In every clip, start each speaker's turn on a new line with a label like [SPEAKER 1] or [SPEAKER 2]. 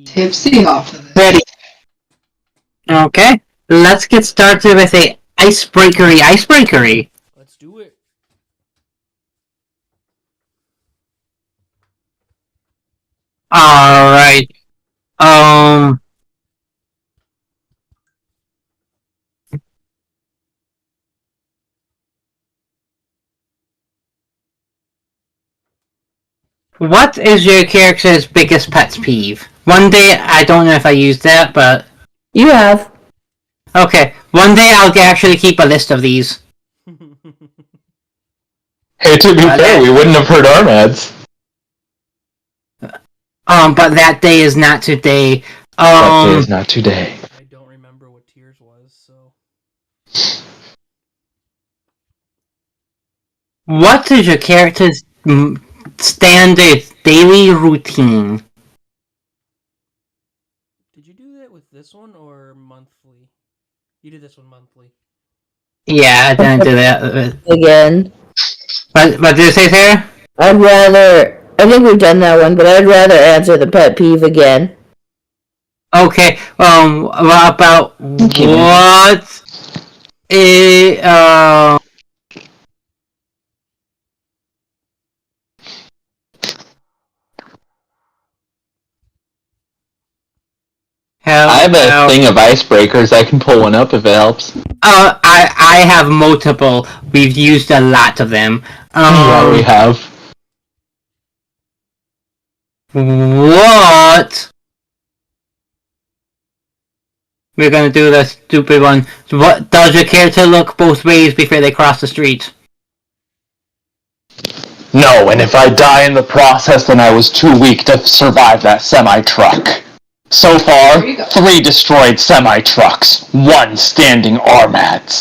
[SPEAKER 1] Tipsy off of this.
[SPEAKER 2] Ready. Okay. Let's get started with a icebreakery.
[SPEAKER 3] Let's do it.
[SPEAKER 2] Alright. What is your character's biggest pet peeve? One day, I don't know if I used that, but...
[SPEAKER 4] You have.
[SPEAKER 2] Okay, one day I'll actually keep a list of these.
[SPEAKER 5] Hey, to be fair, we wouldn't have heard our ads.
[SPEAKER 2] But that day is not today.
[SPEAKER 5] That day is not today.
[SPEAKER 3] I don't remember what Tears was, so...
[SPEAKER 2] What is your character's standard daily routine?
[SPEAKER 3] Did you do that with this one or monthly? You did this one monthly.
[SPEAKER 2] Yeah, I didn't do that.
[SPEAKER 4] Again.
[SPEAKER 2] What did you say, Sarah?
[SPEAKER 4] I'd rather... I think we've done that one, but I'd rather answer the pet peeve again.
[SPEAKER 2] Okay, what about what is,
[SPEAKER 5] I have a thing of icebreakers. I can pull one up if it helps.
[SPEAKER 2] I have multiple. We've used a lot of them.
[SPEAKER 5] Yeah, we have.
[SPEAKER 2] What? We're gonna do the stupid one. What does your character look both ways before they cross the street?
[SPEAKER 5] No, and if I die in the process, then I was too weak to survive that semi-truck. So far, 3 destroyed semi-trucks, 1 standing armads.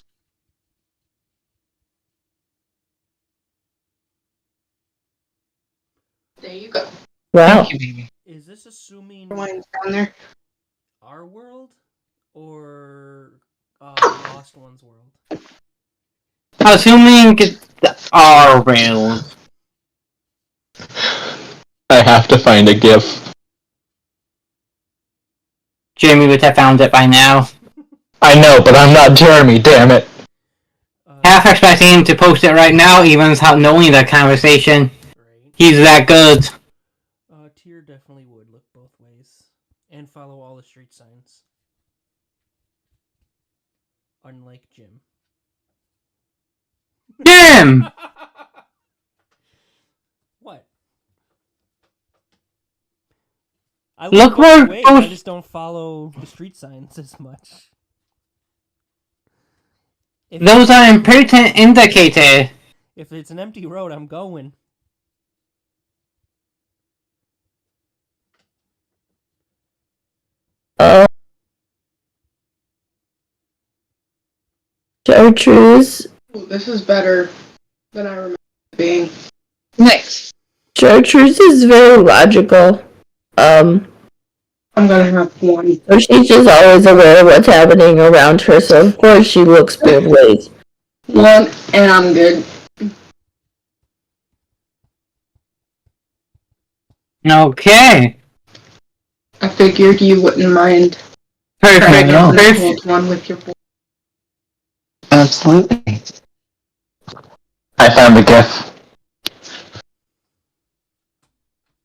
[SPEAKER 1] There you go.
[SPEAKER 4] Wow.
[SPEAKER 2] Thank you, baby.
[SPEAKER 3] Is this assuming
[SPEAKER 1] Wine's down there.
[SPEAKER 3] our world or Lost One's world?
[SPEAKER 2] Assuming our world.
[SPEAKER 5] I have to find a GIF.
[SPEAKER 2] Jeremy would have found it by now.
[SPEAKER 5] I know, but I'm not Jeremy, damn it.
[SPEAKER 2] Half expecting him to post it right now, even without knowing the conversation.
[SPEAKER 3] Right.
[SPEAKER 2] He's that good.
[SPEAKER 3] Tyr definitely would look both ways and follow all the street signs. Unlike Jim.
[SPEAKER 2] Jim!
[SPEAKER 3] What? I
[SPEAKER 2] Look
[SPEAKER 3] both
[SPEAKER 2] where
[SPEAKER 3] ways,
[SPEAKER 2] both-
[SPEAKER 3] I just don't follow the street signs as much. If,
[SPEAKER 2] Those are important indicators.
[SPEAKER 3] if it's an empty road, I'm going.
[SPEAKER 4] Chartreuse.
[SPEAKER 1] Ooh, this is better than I remember it being. Nice.
[SPEAKER 4] Chartreuse is very logical.
[SPEAKER 1] I'm gonna have one.
[SPEAKER 4] So she's just always aware of what's happening around her, so of course she looks both ways.
[SPEAKER 1] One, and I'm good.
[SPEAKER 2] Okay.
[SPEAKER 1] I figured you wouldn't mind trying to
[SPEAKER 2] Perfect.
[SPEAKER 1] get the
[SPEAKER 2] Perfect.
[SPEAKER 1] old one with your boy.
[SPEAKER 5] Absolutely. I found the GIF.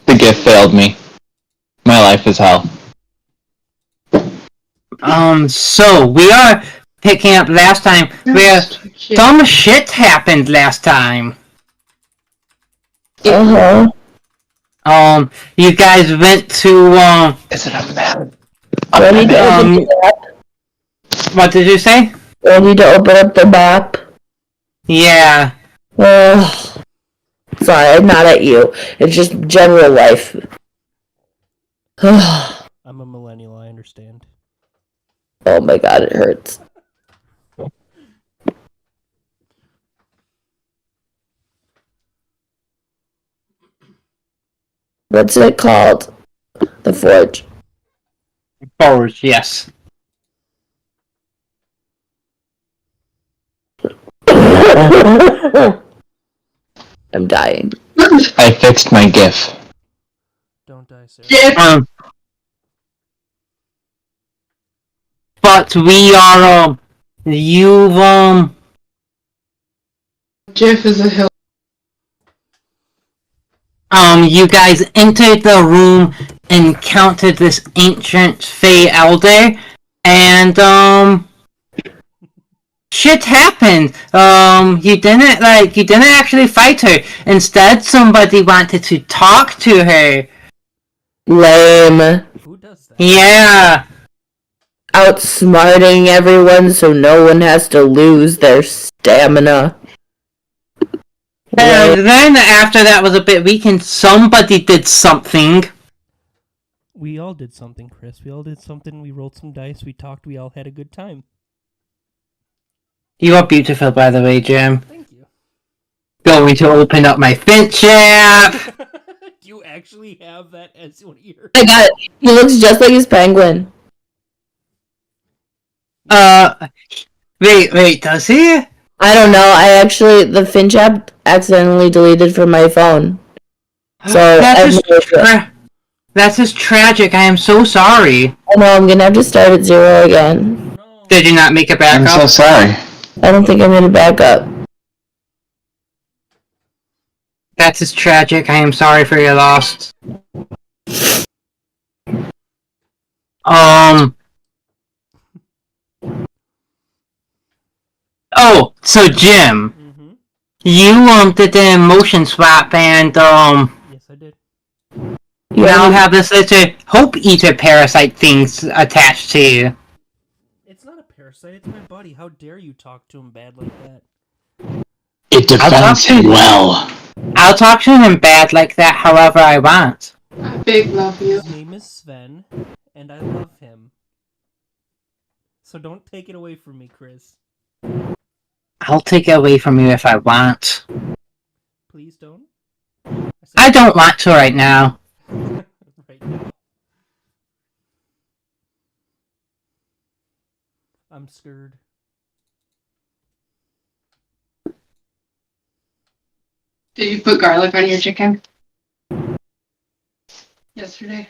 [SPEAKER 5] The GIF failed me. My life is hell.
[SPEAKER 2] So we are picking up last time where some shit happened last time.
[SPEAKER 4] Uh-huh.
[SPEAKER 2] You guys went to,
[SPEAKER 5] Is it a map?
[SPEAKER 4] Ready to open the map?
[SPEAKER 2] what did you say?
[SPEAKER 4] Ready to open up the map?
[SPEAKER 2] Yeah.
[SPEAKER 4] Sorry, I'm not at you. It's just general life. Oh
[SPEAKER 3] I'm a millennial, I understand.
[SPEAKER 4] my god, it hurts. What's it called? The Forge.
[SPEAKER 2] Forge, yes.
[SPEAKER 4] I'm dying.
[SPEAKER 5] I fixed my GIF.
[SPEAKER 3] Don't die, Sarah.
[SPEAKER 1] Yeah.
[SPEAKER 2] but we are, you've,
[SPEAKER 1] Jeff is a hill.
[SPEAKER 2] you guys entered the room, encountered this ancient Fey Elder, and, shit happened. You didn't actually fight her. Instead, somebody wanted to talk to her.
[SPEAKER 4] Lame.
[SPEAKER 3] Who does that?
[SPEAKER 2] Yeah.
[SPEAKER 4] Outsmarting everyone so no one has to lose their stamina.
[SPEAKER 2] And then after that was a bit weakened, somebody did something.
[SPEAKER 3] We all did something, Chris. We all did something. We rolled some dice. We talked. We all had a good time.
[SPEAKER 2] You are beautiful, by the way, Jim.
[SPEAKER 3] Thank you.
[SPEAKER 2] Going to open up my Finch app.
[SPEAKER 3] Do you actually have that as one of your...
[SPEAKER 4] I got it. He looks just like his penguin.
[SPEAKER 2] Wait, does he?
[SPEAKER 4] I don't know. The Finch app accidentally deleted from my phone. So
[SPEAKER 2] That's just tragic. I am so sorry.
[SPEAKER 4] I know I'm gonna have to start at 0 again.
[SPEAKER 3] No.
[SPEAKER 2] Did you not make it back
[SPEAKER 5] I'm
[SPEAKER 2] up?
[SPEAKER 5] so sorry.
[SPEAKER 4] I don't think I'm gonna back up.
[SPEAKER 2] That's just tragic. I am sorry for your loss. Oh, so Jim,
[SPEAKER 3] Mm-hmm.
[SPEAKER 2] you did the emotion swap and
[SPEAKER 3] Yes, I did.
[SPEAKER 4] You
[SPEAKER 2] now
[SPEAKER 4] have-
[SPEAKER 2] have this little Hope Eater parasite things attached to you.
[SPEAKER 3] It's not a parasite. It's my buddy. How dare you talk to him bad like that?
[SPEAKER 5] It defends him well.
[SPEAKER 2] I'll talk to him bad like that however I want.
[SPEAKER 1] I big love you.
[SPEAKER 3] His name is Sven, and I love him. So don't take it away from me, Chris.
[SPEAKER 2] I'll take it away from you if I want.
[SPEAKER 3] Please don't.
[SPEAKER 2] I don't want to right now.
[SPEAKER 3] Right now. I'm scared.
[SPEAKER 1] Did you put garlic on your chicken? Yesterday.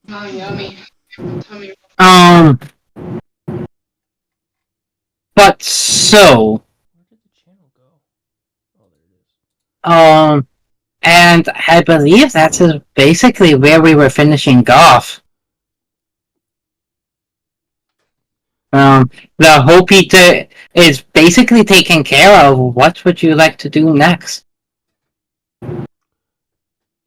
[SPEAKER 1] Oh, yummy. Tummy.
[SPEAKER 2] But so,
[SPEAKER 3] Where did the channel go? Oh, there it is.
[SPEAKER 2] and I believe that's basically where we were finishing off. The Hope Eater is basically taken care of. What would you like to do next?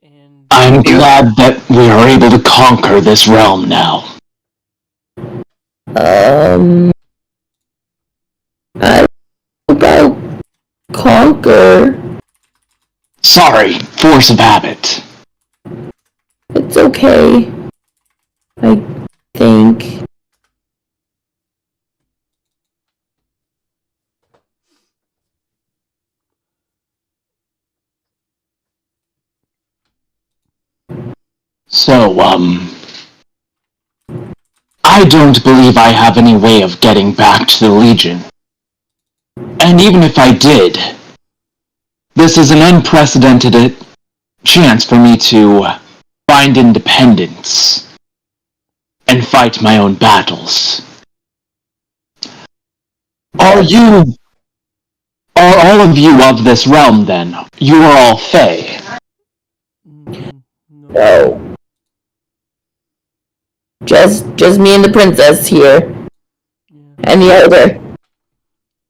[SPEAKER 3] And
[SPEAKER 5] I'm glad that we are able to conquer this realm now.
[SPEAKER 4] I don't know about conquer.
[SPEAKER 5] Sorry, force of habit.
[SPEAKER 4] It's okay. I think.
[SPEAKER 5] So, I don't believe I have any way of getting back to the Legion. And even if I did, this is an unprecedented chance for me to find independence and fight my own battles. Are all of you of this realm then? You are all Fae.
[SPEAKER 3] no.
[SPEAKER 4] No. Just me and the princess here.
[SPEAKER 3] Yeah.
[SPEAKER 4] And the elder.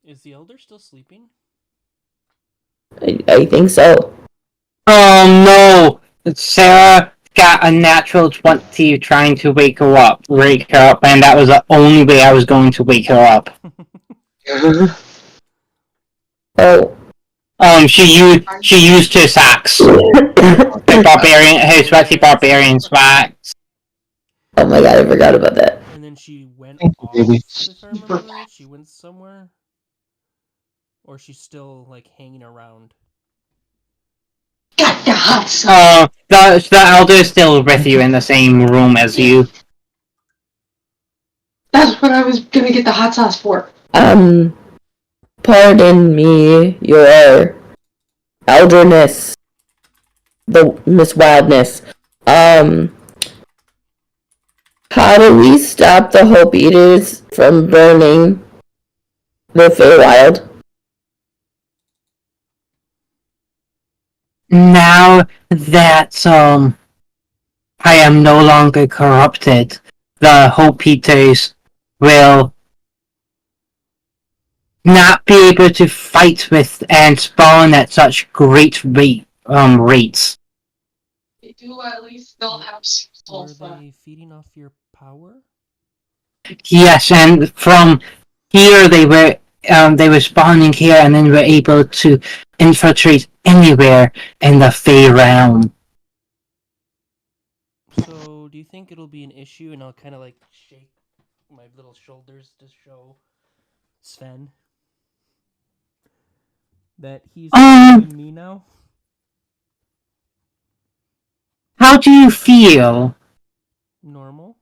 [SPEAKER 3] Is the elder still sleeping?
[SPEAKER 4] I think so.
[SPEAKER 2] Oh no! Sarah got a natural 20 trying to wake her up, and that was the only way I was going to wake her up.
[SPEAKER 4] Oh.
[SPEAKER 2] She used her socks. Her sweaty barbarian socks.
[SPEAKER 4] Oh my god, I forgot about that.
[SPEAKER 3] And then she went
[SPEAKER 5] Thank you,
[SPEAKER 3] off,
[SPEAKER 5] baby.
[SPEAKER 3] if I remember right. She went somewhere? Or she's still, like, hanging around?
[SPEAKER 1] Got the hot sauce.
[SPEAKER 2] The elder is still with you in the same room as you.
[SPEAKER 1] That's what I was gonna get the hot sauce for.
[SPEAKER 4] Pardon me, your elderness, the Miss Wildness. How do we stop the Hope Eaters from burning the Feywild?
[SPEAKER 2] Now that I am no longer corrupted, the Hope Eaters will not be able to fight with and spawn at such great rates.
[SPEAKER 1] They do at least still have
[SPEAKER 3] Were
[SPEAKER 1] sulfur.
[SPEAKER 3] they feeding off your power?
[SPEAKER 2] Yes, and from here they were spawning here, and then were able to infiltrate anywhere in the Fey realm.
[SPEAKER 3] So, do you think it'll be an issue? And I'll kind of like shake my little shoulders to show Sven that he's with me now.
[SPEAKER 2] How do you feel?
[SPEAKER 3] Normal.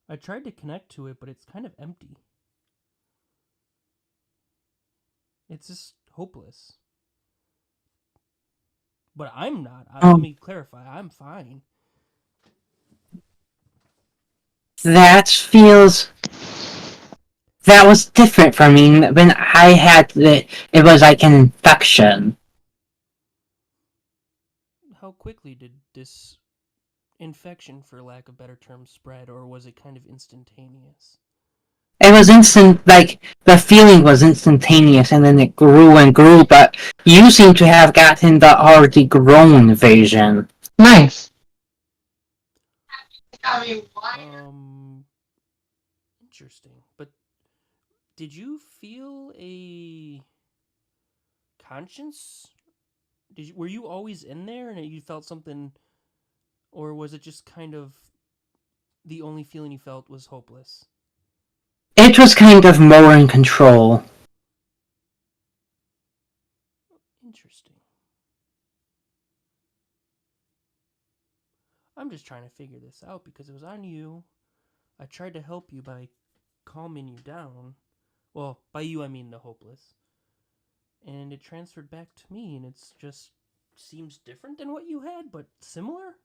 [SPEAKER 3] I tried to connect to it, but it's kind of empty. It's just hopeless. But I'm not. Let me clarify. I'm fine.
[SPEAKER 2] That was different for me. When I had it was like an infection.
[SPEAKER 3] How quickly did this infection, for lack of better terms, spread, or was it kind of instantaneous?
[SPEAKER 2] It was instant, like, the feeling was instantaneous, and then it grew and grew, but you seem to have gotten the already grown version.
[SPEAKER 5] Nice.
[SPEAKER 1] I mean, why?
[SPEAKER 3] Interesting. But did you feel a conscience? Were you always in there and you felt something, or was it just kind of the only feeling you felt was hopeless?
[SPEAKER 2] It was kind of more in control.
[SPEAKER 3] Interesting. I'm just trying to figure this out because it was on you. I tried to help you by calming you down. Well, by you I mean the hopeless. And it transferred back to me, and it's just seems different than what you had, but similar?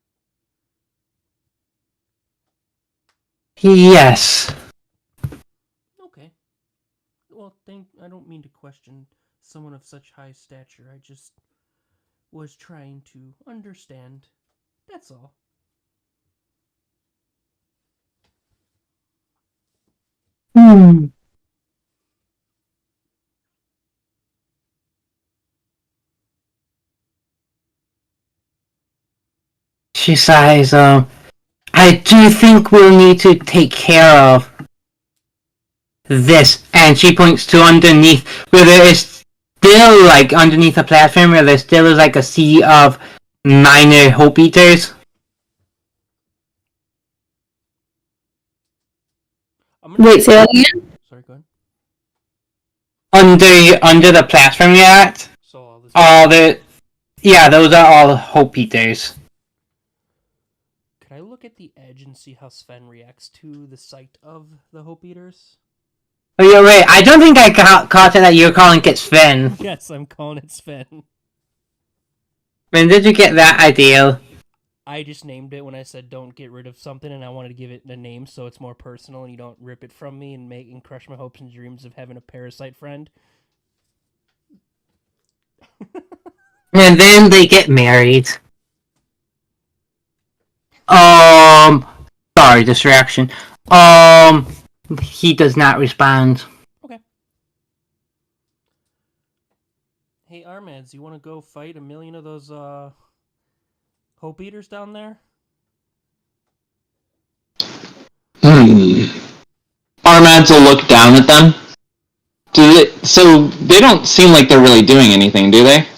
[SPEAKER 2] Yes.
[SPEAKER 3] Okay. Well, I don't mean to question someone of such high stature. I just was trying to understand. That's all.
[SPEAKER 2] She sighs, I do think we'll need to take care of this. And she points to underneath, where there is still, like, underneath the platform, where there still is, like, a sea of minor Hope Eaters.
[SPEAKER 4] Wait, say that again?
[SPEAKER 3] Sorry, go ahead.
[SPEAKER 2] Under the platform you're at,
[SPEAKER 3] So
[SPEAKER 2] those are all Hope Eaters.
[SPEAKER 3] Could I look at the edge and see how Sven reacts to the sight of the Hope Eaters?
[SPEAKER 2] Oh, yeah, wait, I don't think I caught it that you're calling it Sven.
[SPEAKER 3] Yes, I'm calling it Sven.
[SPEAKER 2] When did you get that idea?
[SPEAKER 3] I just named it when I said don't get rid of something, and I wanted to give it a name so it's more personal and you don't rip it from me and crush my hopes and dreams of having a parasite friend.
[SPEAKER 2] And then they get married. Sorry, distraction. He does not respond.
[SPEAKER 3] Okay. Hey, Armads, you want to go fight 1,000,000 of those, Hope Eaters down there?
[SPEAKER 5] Armads will look down at them. So they don't seem like they're really doing anything, do they?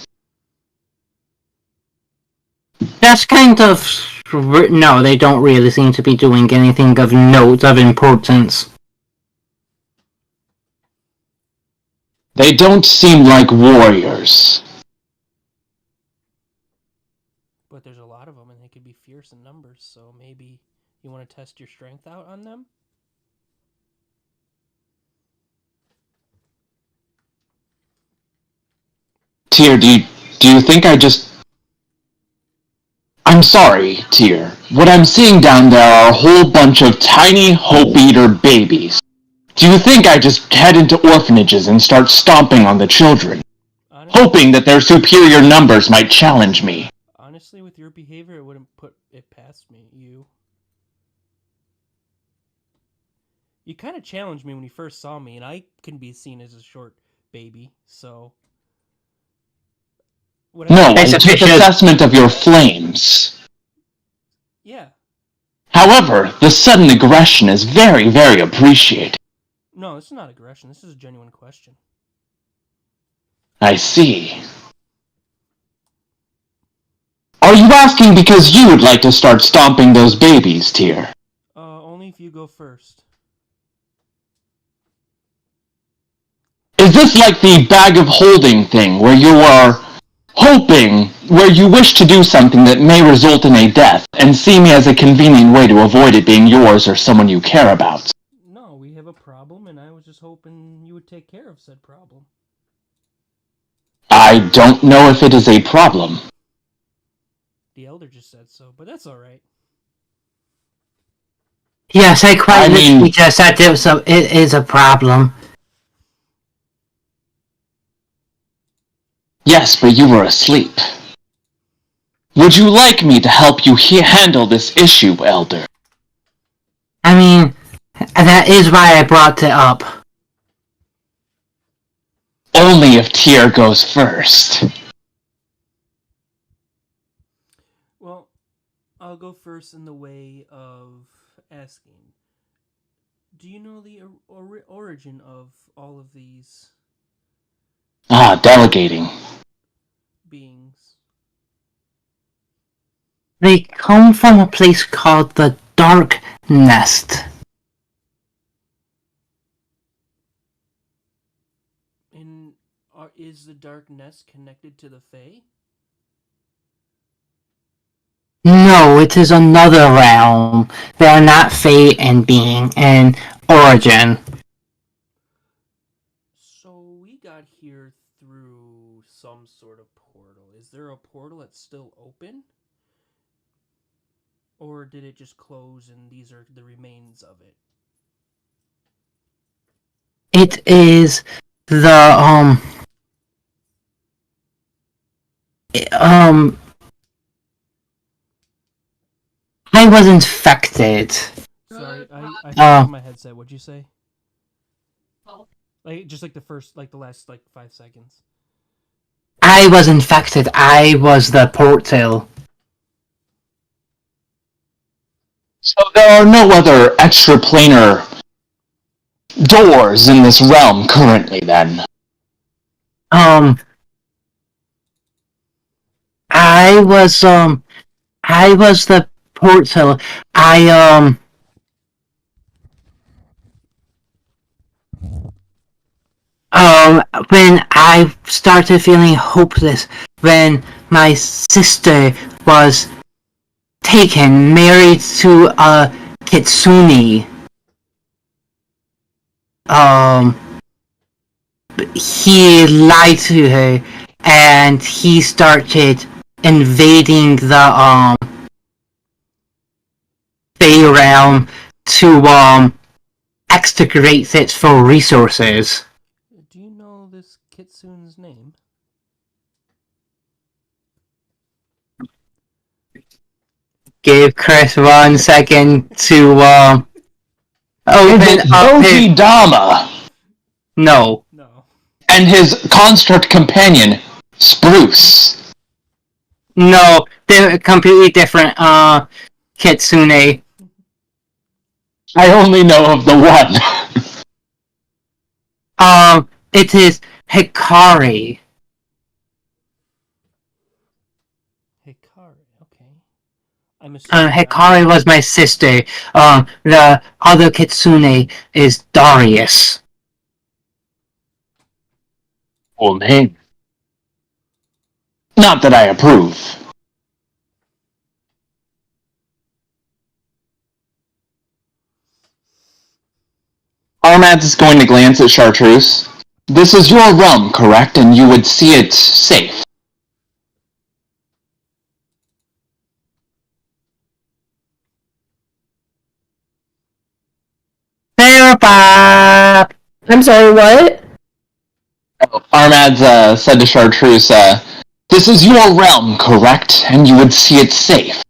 [SPEAKER 2] That's kind of... No, they don't really seem to be doing anything of note, of importance.
[SPEAKER 5] They don't seem like warriors.
[SPEAKER 3] But there's a lot of them, and they could be fierce in numbers, so maybe you want to test your strength out on them?
[SPEAKER 5] Tyr, do you think I just... I'm sorry, Tyr. What I'm seeing down there are a whole bunch of tiny Hope Eater babies. Do you think I just head into orphanages and start stomping on the children, hoping that their superior numbers might challenge me?
[SPEAKER 3] Honestly, with your behavior, it wouldn't put it past me. You kind of challenged me when you first saw me, and I can be seen as a short baby, so...
[SPEAKER 5] No, I took assessment of your flames.
[SPEAKER 3] Yeah.
[SPEAKER 5] However, the sudden aggression is very, very appreciated.
[SPEAKER 3] No, this is not aggression. This is a genuine question.
[SPEAKER 5] I see. Are you asking because you would like to start stomping those babies, Tyr?
[SPEAKER 3] Only if you go first.
[SPEAKER 5] Is this like the bag of holding thing, where you are hoping, where you wish to do something that may result in a death, and see me as a convenient way to avoid it being yours or someone you care about?
[SPEAKER 3] No, we have a problem, and I was just hoping you would take care of said problem.
[SPEAKER 5] I don't know if it is a problem.
[SPEAKER 3] The Elder just said so, but that's alright.
[SPEAKER 2] Yes, I quite literally just said it is a problem.
[SPEAKER 5] Yes, but you were asleep. Would you like me to help you handle this issue, Elder?
[SPEAKER 2] I mean, that is why I brought it up.
[SPEAKER 5] Only if Tyr goes first.
[SPEAKER 3] Well, I'll go first in the way of asking. Do you know the origin of all of these
[SPEAKER 5] Delegating.
[SPEAKER 3] beings?
[SPEAKER 2] They come from a place called the Dark Nest.
[SPEAKER 3] And is the Dark Nest connected to the Fae?
[SPEAKER 2] No, it is another realm. They are not Fate and being and origin.
[SPEAKER 3] So we got here through some sort of portal. Is there a portal that's still open? Or did it just close and these are the remains of it?
[SPEAKER 2] It is the I was infected.
[SPEAKER 3] Sorry, I thought my headset. What'd you say? Like just like the last 5 seconds.
[SPEAKER 2] I was infected. I was the portal.
[SPEAKER 5] So there are no other extraplanar doors in this realm currently, then?
[SPEAKER 2] I was the portal. When I started feeling hopeless, when my sister was taken, married to a kitsune, he lied to her, and he started invading the Fey realm to extricate it for resources.
[SPEAKER 3] Do you know this kitsune's name?
[SPEAKER 2] Give Chris 1 second to open up his...
[SPEAKER 5] Dama?
[SPEAKER 2] No.
[SPEAKER 3] No.
[SPEAKER 5] And his construct companion, Spruce?
[SPEAKER 2] No, they're completely different kitsune.
[SPEAKER 5] I only know of the one.
[SPEAKER 2] It is Hikari.
[SPEAKER 3] Hikari, okay. I'm assuming
[SPEAKER 2] Hikari was my sister. The other kitsune is Darius.
[SPEAKER 5] Cool name. Not that I approve. Armath is going to glance at Chartreuse. This is your realm, correct? And you would see it safe.
[SPEAKER 2] Fair, Bob.
[SPEAKER 4] I'm sorry, what?
[SPEAKER 5] Armads said to Chartreuse, this is your realm, correct? And you would see it safe.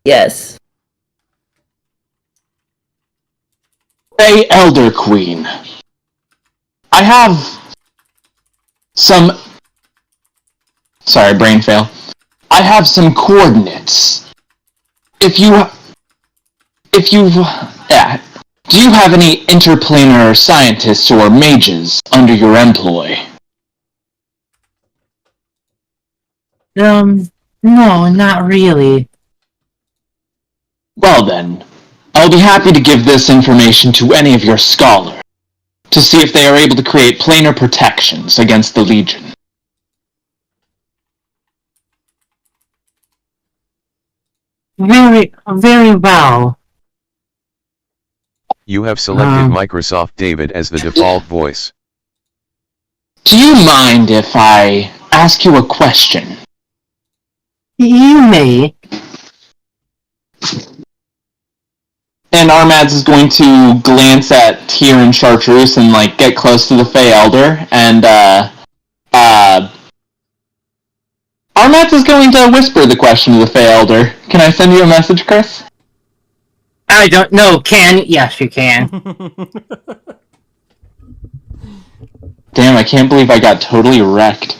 [SPEAKER 4] Yes.
[SPEAKER 5] Hey, Elder Queen. I have some... Sorry, brain fail. I have some coordinates. If you... Yeah. Do you have any interplanar scientists or mages under your employ?
[SPEAKER 2] No, not really.
[SPEAKER 5] Well then, I'll be happy to give this information to any of your scholars, to see if they are able to create planar protections against the Legion.
[SPEAKER 2] Very, very well.
[SPEAKER 6] You have selected Microsoft David as the default voice.
[SPEAKER 5] Do you mind if I ask you a question?
[SPEAKER 2] You may.
[SPEAKER 5] And Armads is going to glance at Tyr and Chartreuse and, like, get close to the Fey Elder, and, Armads is going to whisper the question to the Fey Elder. Can I send you a message, Chris?
[SPEAKER 2] I don't know, yes you can.
[SPEAKER 5] Damn, I can't believe I got totally wrecked.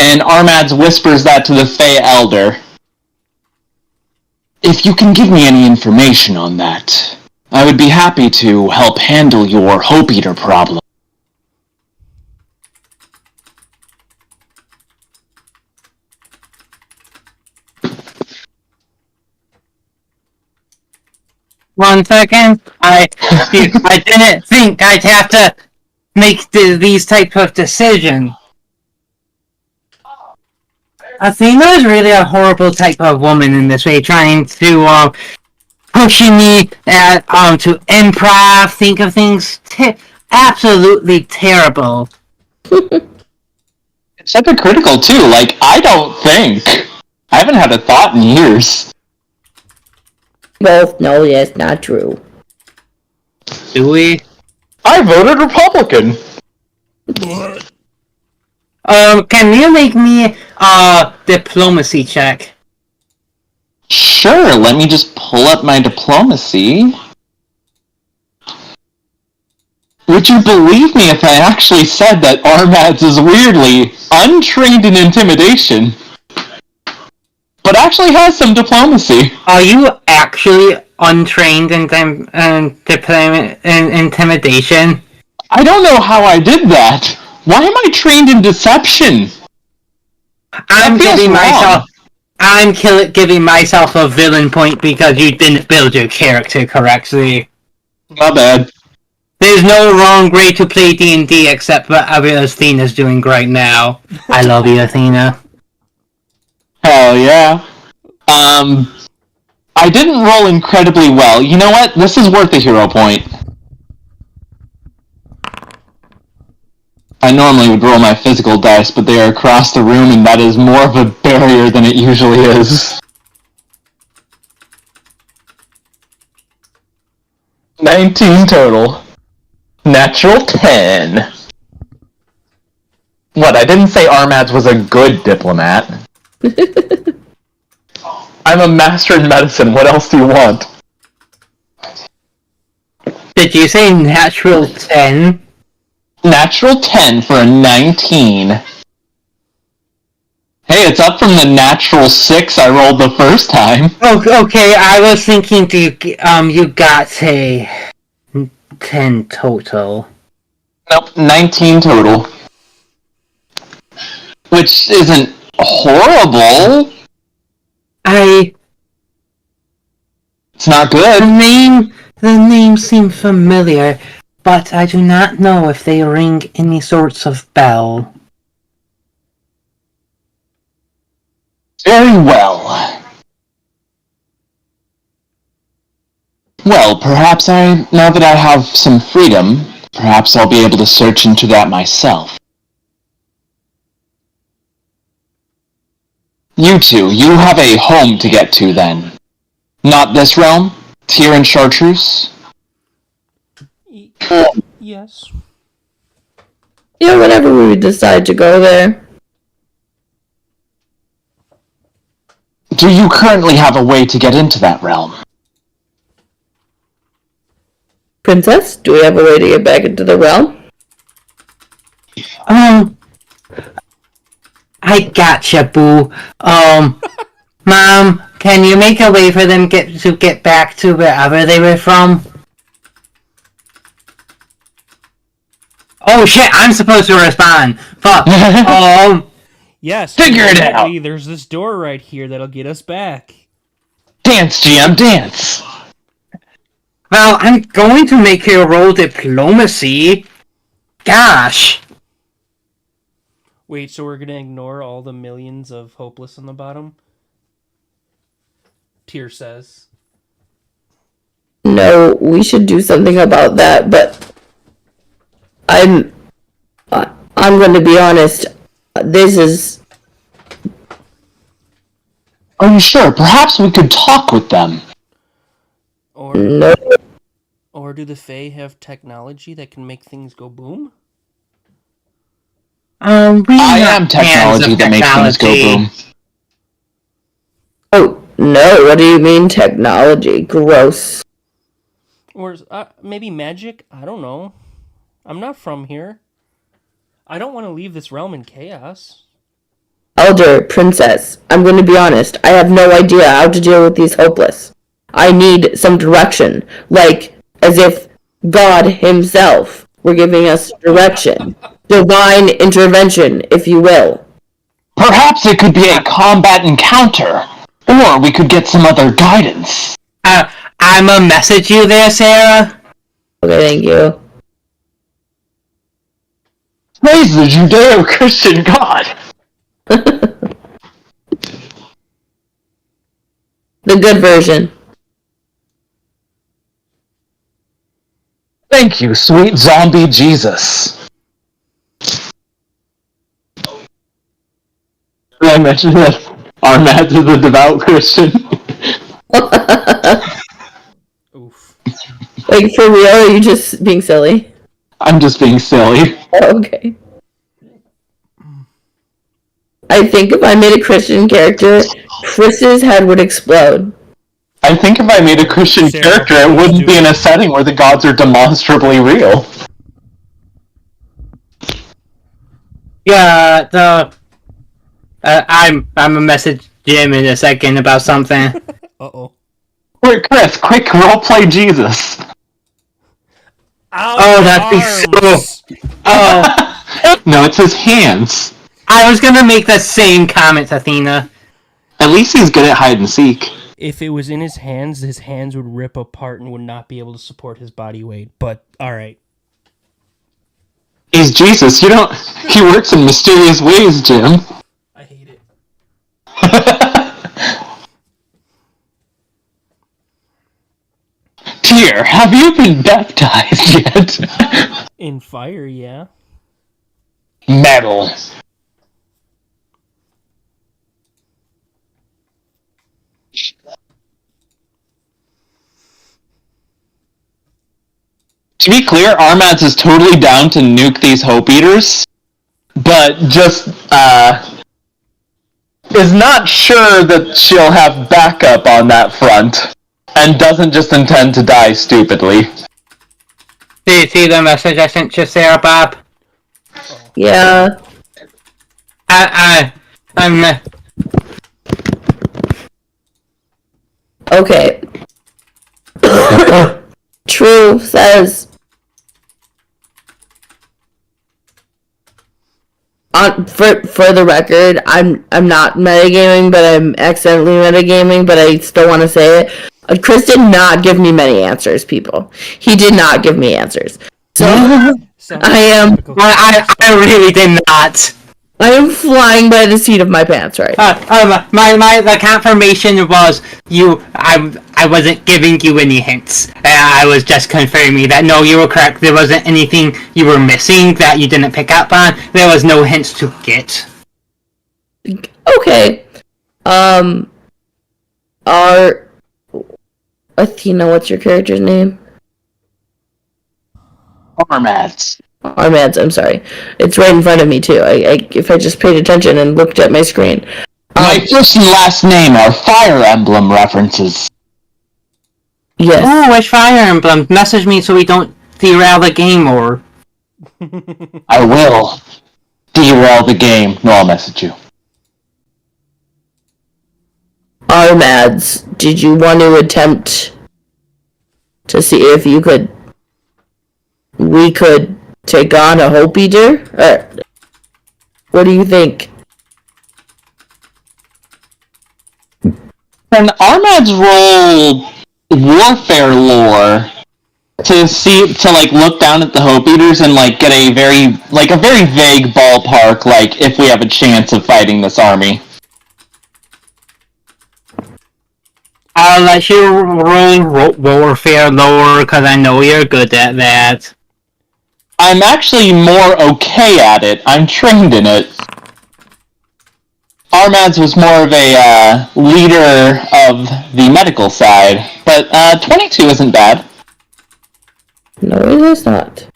[SPEAKER 5] And Armads whispers that to the Fey Elder. If you can give me any information on that, I would be happy to help handle your Hope Eater problem.
[SPEAKER 2] One second. I didn't think I'd have to make these type of decisions. Athena is really a horrible type of woman in this way, trying to pushing me to improv, think of things absolutely terrible.
[SPEAKER 5] It's hypocritical too. Like, I don't think. I haven't had a thought in years.
[SPEAKER 4] Both know that's not true.
[SPEAKER 2] Do we?
[SPEAKER 5] I voted Republican.
[SPEAKER 2] Can you make me a diplomacy check?
[SPEAKER 5] Sure, let me just pull up my diplomacy. Would you believe me if I actually said that Armads is weirdly untrained in intimidation, but actually has some diplomacy?
[SPEAKER 2] Are you actually untrained in intimidation?
[SPEAKER 5] I don't know how I did that. Why am I trained in deception?
[SPEAKER 2] I'm giving myself a villain point because you didn't build your character correctly.
[SPEAKER 5] Not bad.
[SPEAKER 2] There's no wrong way to play D&D except what Athena's doing right now. I love you, Athena.
[SPEAKER 5] Hell yeah. I didn't roll incredibly well. You know what? This is worth a hero point. I normally would roll my physical dice, but they are across the room, and that is more of a barrier than it usually is. 19 total. Natural 10. What, I didn't say Armads was a good diplomat. I'm a master in medicine. What else do you want?
[SPEAKER 2] Did you say natural 10?
[SPEAKER 5] Natural 10 for a 19. Hey, it's up from the natural 6 I rolled the first time.
[SPEAKER 2] Oh, okay, I was thinking you got a 10 total.
[SPEAKER 5] Nope, 19 total. Which isn't horrible. It's not good.
[SPEAKER 2] The name seemed familiar, but I do not know if they ring any sorts of bell.
[SPEAKER 5] Very well. Well, perhaps now that I have some freedom, perhaps I'll be able to search into that myself. You two, you have a home to get to then. Not this realm? Tyr and Chartreuse?
[SPEAKER 3] Yes.
[SPEAKER 4] Yeah, whenever we decide to go there.
[SPEAKER 5] Do you currently have a way to get into that realm?
[SPEAKER 4] Princess, do we have a way to get back into the realm?
[SPEAKER 2] I gotcha, boo. Mom, can you make a way for them to get back to wherever they were from? Oh shit, I'm supposed to respond. Fuck.
[SPEAKER 3] Yes.
[SPEAKER 5] Figure it out.
[SPEAKER 3] There's this door right here that'll get us back.
[SPEAKER 5] Dance, GM, dance!
[SPEAKER 2] Well, I'm going to make you roll diplomacy. Gosh.
[SPEAKER 3] Wait, so we're gonna ignore all the millions of hopeless on the bottom? Tyr says.
[SPEAKER 4] No, we should do something about that, but I'm going to be honest. This is...
[SPEAKER 5] Are you sure? Perhaps we could talk with them.
[SPEAKER 4] No.
[SPEAKER 3] Or do the Fae have technology that can make things go boom?
[SPEAKER 5] I am technology that makes things go boom.
[SPEAKER 4] Oh, no, what do you mean technology? Gross.
[SPEAKER 3] Or maybe magic? I don't know. I'm not from here. I don't want to leave this realm in chaos.
[SPEAKER 4] Elder, Princess, I'm going to be honest. I have no idea how to deal with these hopeless. I need some direction. Like, as if God himself were giving us direction. Divine intervention, if you will.
[SPEAKER 5] Perhaps it could be a combat encounter. Or we could get some other guidance.
[SPEAKER 2] I'ma message you there, Sarah.
[SPEAKER 4] Okay, thank you.
[SPEAKER 5] Praise the Judeo-Christian God!
[SPEAKER 4] The good version.
[SPEAKER 5] Thank you, sweet zombie Jesus. Did I mention that Armad is a devout Christian?
[SPEAKER 3] Oof.
[SPEAKER 4] Like, for real, or are you just being silly?
[SPEAKER 5] I'm just being silly.
[SPEAKER 4] Oh, okay. I think if I made a Christian character, Chris's head would explode.
[SPEAKER 5] I think if I made a Christian
[SPEAKER 3] Sarah,
[SPEAKER 5] character, it wouldn't be in a setting where the gods are demonstrably real.
[SPEAKER 2] Yeah, I'm a message Jim in a second about something.
[SPEAKER 3] Uh-oh.
[SPEAKER 5] Wait, Chris, quick, roleplay Jesus.
[SPEAKER 2] Oh, that'd be so... Oh.
[SPEAKER 5] No, it's his hands.
[SPEAKER 2] I was gonna make the same comment, Athena.
[SPEAKER 5] At least he's good at hide and seek.
[SPEAKER 3] If it was in his hands would rip apart and would not be able to support his body weight. But, alright.
[SPEAKER 5] He's Jesus, he works in mysterious ways, Jim.
[SPEAKER 3] I hate it.
[SPEAKER 5] Tyr, have you been baptized yet?
[SPEAKER 3] In fire, yeah.
[SPEAKER 5] Metal. To be clear, Armads is totally down to nuke these Hope Eaters, but just, is not sure that she'll have backup on that front, and doesn't just intend to die stupidly.
[SPEAKER 2] Do you see the message I sent you, Sarah Bob?
[SPEAKER 4] Yeah.
[SPEAKER 2] I'm
[SPEAKER 4] Okay. True says for the record, I'm not metagaming, but I'm accidentally metagaming, but I still want to say it. Chris did not give me many answers, people. He did not give me answers. So
[SPEAKER 3] Sounds
[SPEAKER 4] I am
[SPEAKER 3] typical.
[SPEAKER 2] I really did not.
[SPEAKER 4] I am flying by the seat of my pants right now.
[SPEAKER 2] The confirmation was I wasn't giving you any hints. I was just confirming that no, you were correct. There wasn't anything you were missing that you didn't pick up on. There was no hints to get.
[SPEAKER 4] Okay. Athena, what's your character's name?
[SPEAKER 5] Armads.
[SPEAKER 4] Armads, I'm sorry. It's right in front of me, too. If I just paid attention and looked at my screen.
[SPEAKER 5] My first and last name are Fire Emblem references.
[SPEAKER 4] Yes.
[SPEAKER 2] Oh, which Fire Emblem? Message me so we don't derail the game or...
[SPEAKER 5] I will derail the game. No, I'll message you.
[SPEAKER 4] Armads, did you want to attempt to see if we could take on a Hope Eater? What do you think?
[SPEAKER 5] Can Armads roll warfare lore to look down at the Hope Eaters and get a very vague ballpark, if we have a chance of fighting this army?
[SPEAKER 2] I'll let you roll warfare lore because I know you're good at that.
[SPEAKER 5] I'm actually more okay at it. I'm trained in it. Armads was more of a leader of the medical side, but 22 isn't bad.
[SPEAKER 4] No, it is not.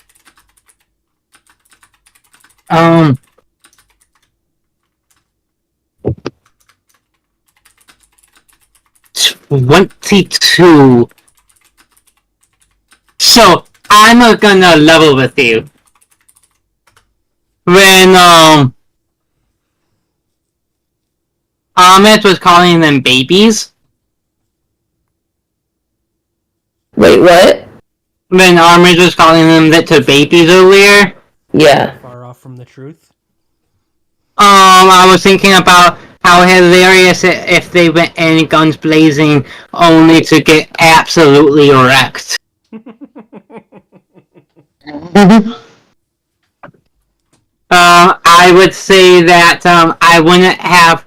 [SPEAKER 2] 22. So, I'm gonna level with you. When, Ahmed was calling them babies.
[SPEAKER 4] Wait, what?
[SPEAKER 2] When Ahmed was calling them to babies earlier.
[SPEAKER 4] Yeah.
[SPEAKER 3] Far off from the truth.
[SPEAKER 2] I was thinking about how hilarious if they went in guns blazing only to get absolutely wrecked. I would say that I wouldn't have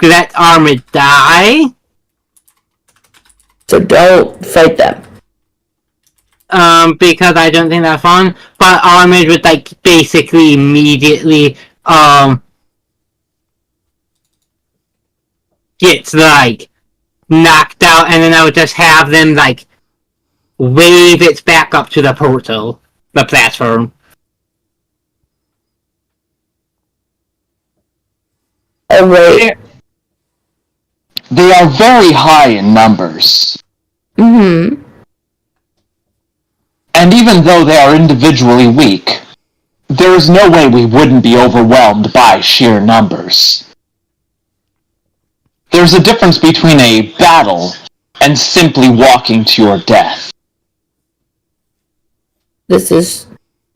[SPEAKER 2] let Armid die.
[SPEAKER 4] So don't fight them.
[SPEAKER 2] Because I don't think that's fun. But Armid would basically immediately gets knocked out, and then I would just have them wave its back up to the portal, the platform.
[SPEAKER 4] Alright.
[SPEAKER 5] They are very high in numbers.
[SPEAKER 4] Mm-hmm.
[SPEAKER 5] And even though they are individually weak, there is no way we wouldn't be overwhelmed by sheer numbers. There's a difference between a battle and simply walking to your death.
[SPEAKER 4] This is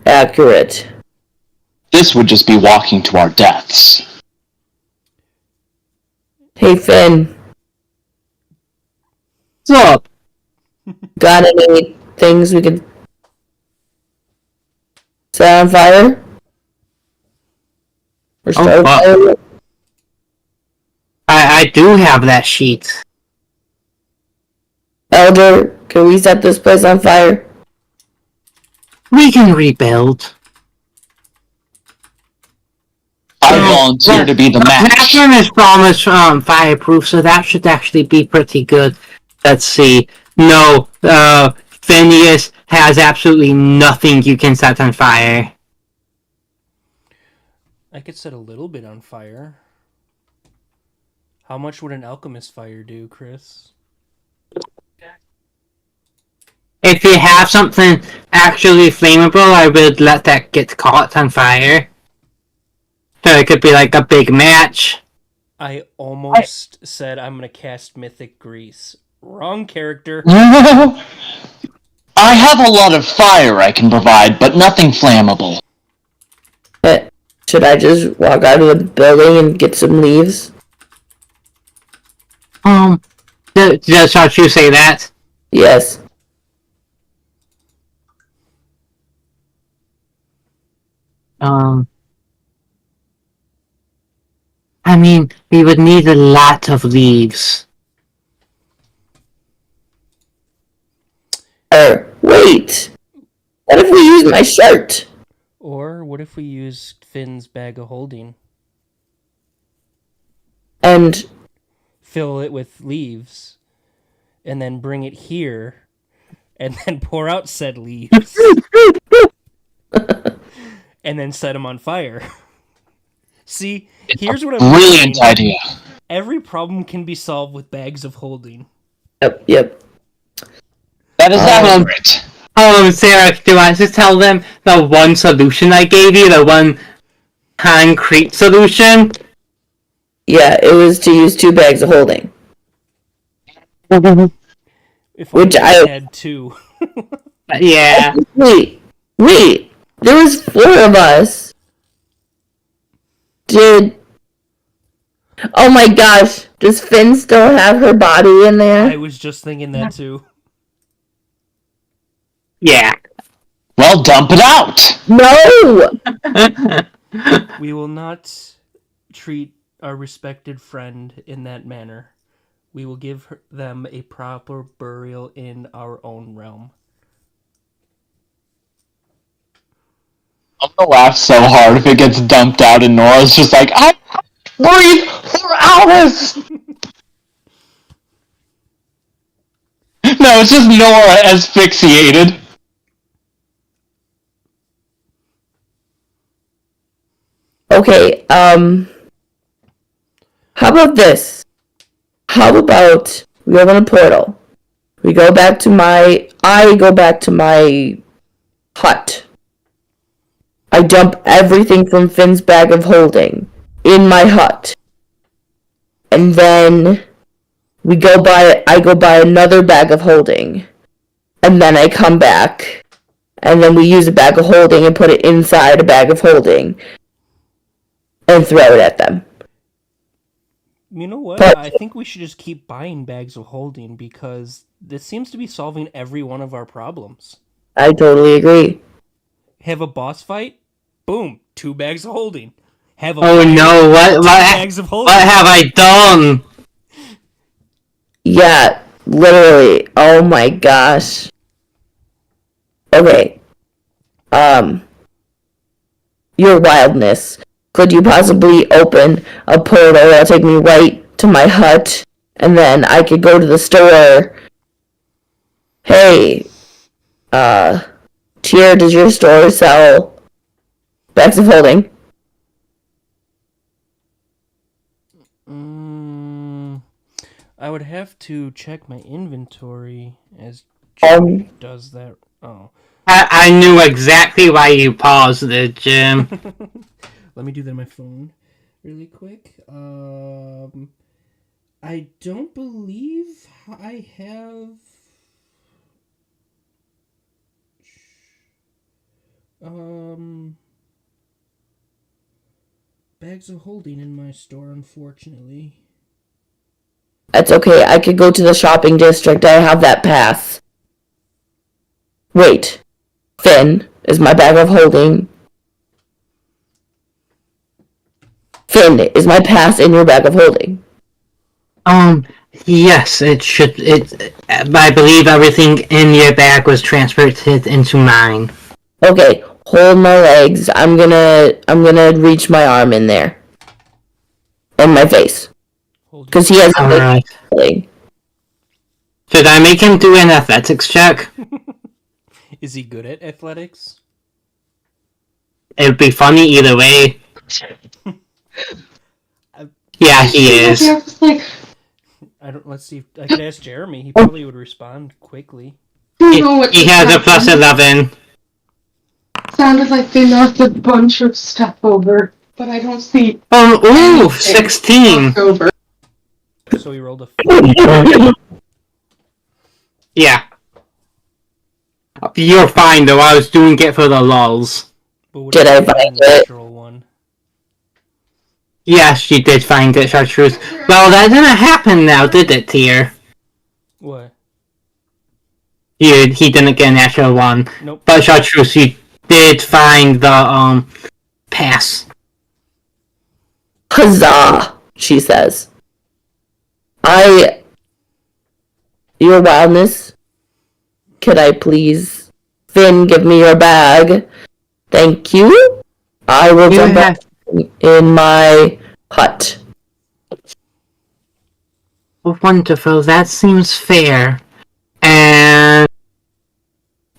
[SPEAKER 4] accurate.
[SPEAKER 5] This would just be walking to our deaths.
[SPEAKER 4] Hey, Finn.
[SPEAKER 2] What's up?
[SPEAKER 4] Got any things we could set on fire? Or start fire?
[SPEAKER 2] I do have that sheet.
[SPEAKER 4] Elder, can we set this place on fire?
[SPEAKER 2] We can rebuild.
[SPEAKER 5] I volunteer to be the match.
[SPEAKER 2] Maxim is promised fireproof, so that should actually be pretty good. Let's see. No, Phineas has absolutely nothing you can set on fire.
[SPEAKER 3] I could set a little bit on fire. How much would an alchemist fire do, Chris?
[SPEAKER 2] If you have something actually flammable, I would let that get caught on fire. So it could be like a big match.
[SPEAKER 3] I almost said I'm gonna cast Mythic Grease. Wrong character.
[SPEAKER 5] I have a lot of fire I can provide, but nothing flammable.
[SPEAKER 4] Should I just walk out of the building and get some leaves?
[SPEAKER 2] Just how you say that.
[SPEAKER 4] Yes.
[SPEAKER 2] I mean, we would need a lot of leaves.
[SPEAKER 4] Wait. What if we use my shirt?
[SPEAKER 3] Or what if we use Finn's bag of holding?
[SPEAKER 4] And
[SPEAKER 3] Fill it with leaves. And then bring it here. And then pour out said leaves. And then set them on fire. See, here's what I'm
[SPEAKER 5] Brilliant
[SPEAKER 3] saying.
[SPEAKER 5] idea.
[SPEAKER 3] Every problem can be solved with bags of holding.
[SPEAKER 4] yep.
[SPEAKER 5] That is accurate.
[SPEAKER 2] Sarah, do you want to tell them the one solution I gave you? The one concrete solution?
[SPEAKER 4] Yeah, it was to use 2 bags of holding.
[SPEAKER 3] If
[SPEAKER 4] Which
[SPEAKER 3] only
[SPEAKER 4] I-
[SPEAKER 3] had 2.
[SPEAKER 2] Yeah.
[SPEAKER 4] Wait. There was 4 of us. Oh my gosh. Does Finn still have her body in there?
[SPEAKER 3] I was just thinking that too.
[SPEAKER 2] Yeah.
[SPEAKER 5] Well, dump it out.
[SPEAKER 4] No!
[SPEAKER 3] We will not treat our respected friend in that manner. We will give them a proper burial in our own realm.
[SPEAKER 5] I'm gonna laugh so hard if it gets dumped out and Nora's just like, I breathe for hours! No, it's just Nora asphyxiated.
[SPEAKER 4] Okay, how about this? How about we open a portal? I go back to my hut. I dump everything from Finn's bag of holding in my hut. And then I go buy another bag of holding. And then I come back. And then we use a bag of holding and put it inside a bag of holding. And throw it at them.
[SPEAKER 3] You know what?
[SPEAKER 4] But-
[SPEAKER 3] I think we should just keep buying bags of holding because this seems to be solving every one of our problems.
[SPEAKER 4] I totally agree.
[SPEAKER 3] Have a boss fight? Boom, 2 bags of holding. Have a
[SPEAKER 2] Oh
[SPEAKER 3] fight,
[SPEAKER 2] no,
[SPEAKER 3] 2
[SPEAKER 2] what
[SPEAKER 3] bags of holding.
[SPEAKER 2] have I done?
[SPEAKER 4] Yeah, literally. Oh my gosh. Okay. Your wildness. Could you possibly open a portal that'll take me right to my hut? And then I could go to the store. Hey, Tier, does your store sell bags of holding?
[SPEAKER 3] I would have to check my inventory as Jack does that. Oh.
[SPEAKER 2] I knew exactly why you paused it, Jim.
[SPEAKER 3] Let me do that on my phone really quick. I don't believe I have bags of holding in my store, unfortunately.
[SPEAKER 4] That's okay, I could go to the shopping district. I have that pass. Wait. Finn, is my bag of holding... Finn, is my pass in your bag of holding?
[SPEAKER 2] Yes, it should. I believe everything in your bag was transferred into mine.
[SPEAKER 4] Okay, hold my legs. I'm gonna reach my arm in there. And my face.
[SPEAKER 3] Hold
[SPEAKER 4] Because he has a big
[SPEAKER 2] Alright.
[SPEAKER 4] holding.
[SPEAKER 2] Should I make him do an athletics check?
[SPEAKER 3] Is he good at athletics?
[SPEAKER 2] It'd be funny either way. Yeah, he is.
[SPEAKER 1] I was like,
[SPEAKER 3] Let's see if I could ask Jeremy. He probably would respond quickly.
[SPEAKER 1] I don't know what
[SPEAKER 2] He
[SPEAKER 1] just
[SPEAKER 2] has a
[SPEAKER 1] happened.
[SPEAKER 2] plus 11.
[SPEAKER 1] Sounded like they knocked a bunch of stuff over, but I don't see
[SPEAKER 2] Oh, ooh,
[SPEAKER 1] anything
[SPEAKER 2] 16.
[SPEAKER 1] knocked over.
[SPEAKER 3] So he rolled a 4.
[SPEAKER 2] Yeah. You're fine though, I was doing it for the lulls.
[SPEAKER 3] But what
[SPEAKER 4] Did
[SPEAKER 3] if
[SPEAKER 4] I
[SPEAKER 3] he got a
[SPEAKER 4] find it?
[SPEAKER 3] natural one?
[SPEAKER 2] Yes, you did find it, Chartreuse. Well, that didn't happen now, did it, Tier?
[SPEAKER 3] What?
[SPEAKER 2] He didn't get a natural one.
[SPEAKER 3] Nope.
[SPEAKER 2] But Chartreuse, you did find the, pass.
[SPEAKER 4] Huzzah, she says. Your wildness, could I please, Finn, give me your bag? Thank you. I will jump back in my hut.
[SPEAKER 2] Wonderful, that seems fair.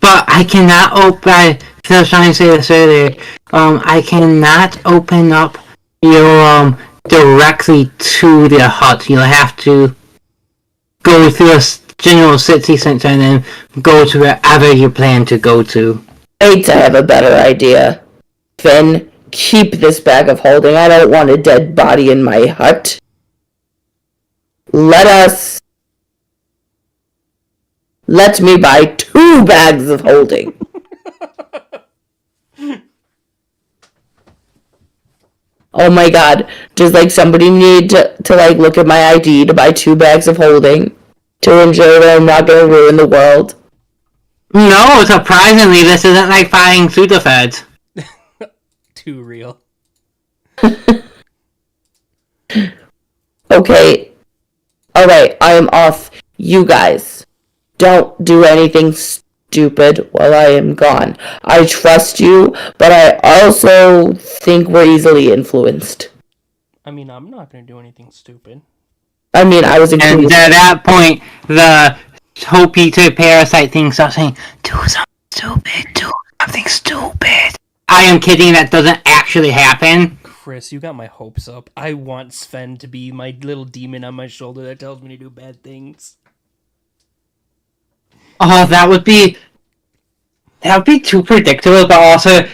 [SPEAKER 2] But I cannot open, I was trying to say this earlier, I cannot open up your, directly to the hut. You'll have to go through a general city center and then go to wherever you plan to go to.
[SPEAKER 4] Wait, I have a better idea. Finn, keep this bag of holding. I don't want a dead body in my hut. Let me buy 2 bags of holding. Oh my god, does like somebody need to like look at my ID to buy 2 bags of holding to ensure that I'm not gonna ruin the world?
[SPEAKER 2] No, surprisingly, this isn't like buying Sudafed.
[SPEAKER 3] Too real.
[SPEAKER 4] Okay. Alright, I am off. You guys, don't do anything stupid while I am gone. I trust you, but I also think we're easily influenced.
[SPEAKER 3] I mean, I'm not gonna do anything stupid.
[SPEAKER 4] I mean, I was
[SPEAKER 2] And
[SPEAKER 4] included.
[SPEAKER 2] at that point, the whole Peter Parasite thing starts saying, do something stupid. I am kidding, that doesn't actually happen.
[SPEAKER 3] Chris, you got my hopes up. I want Sven to be my little demon on my shoulder that tells me to do bad things.
[SPEAKER 2] Oh, that would be too predictable, but also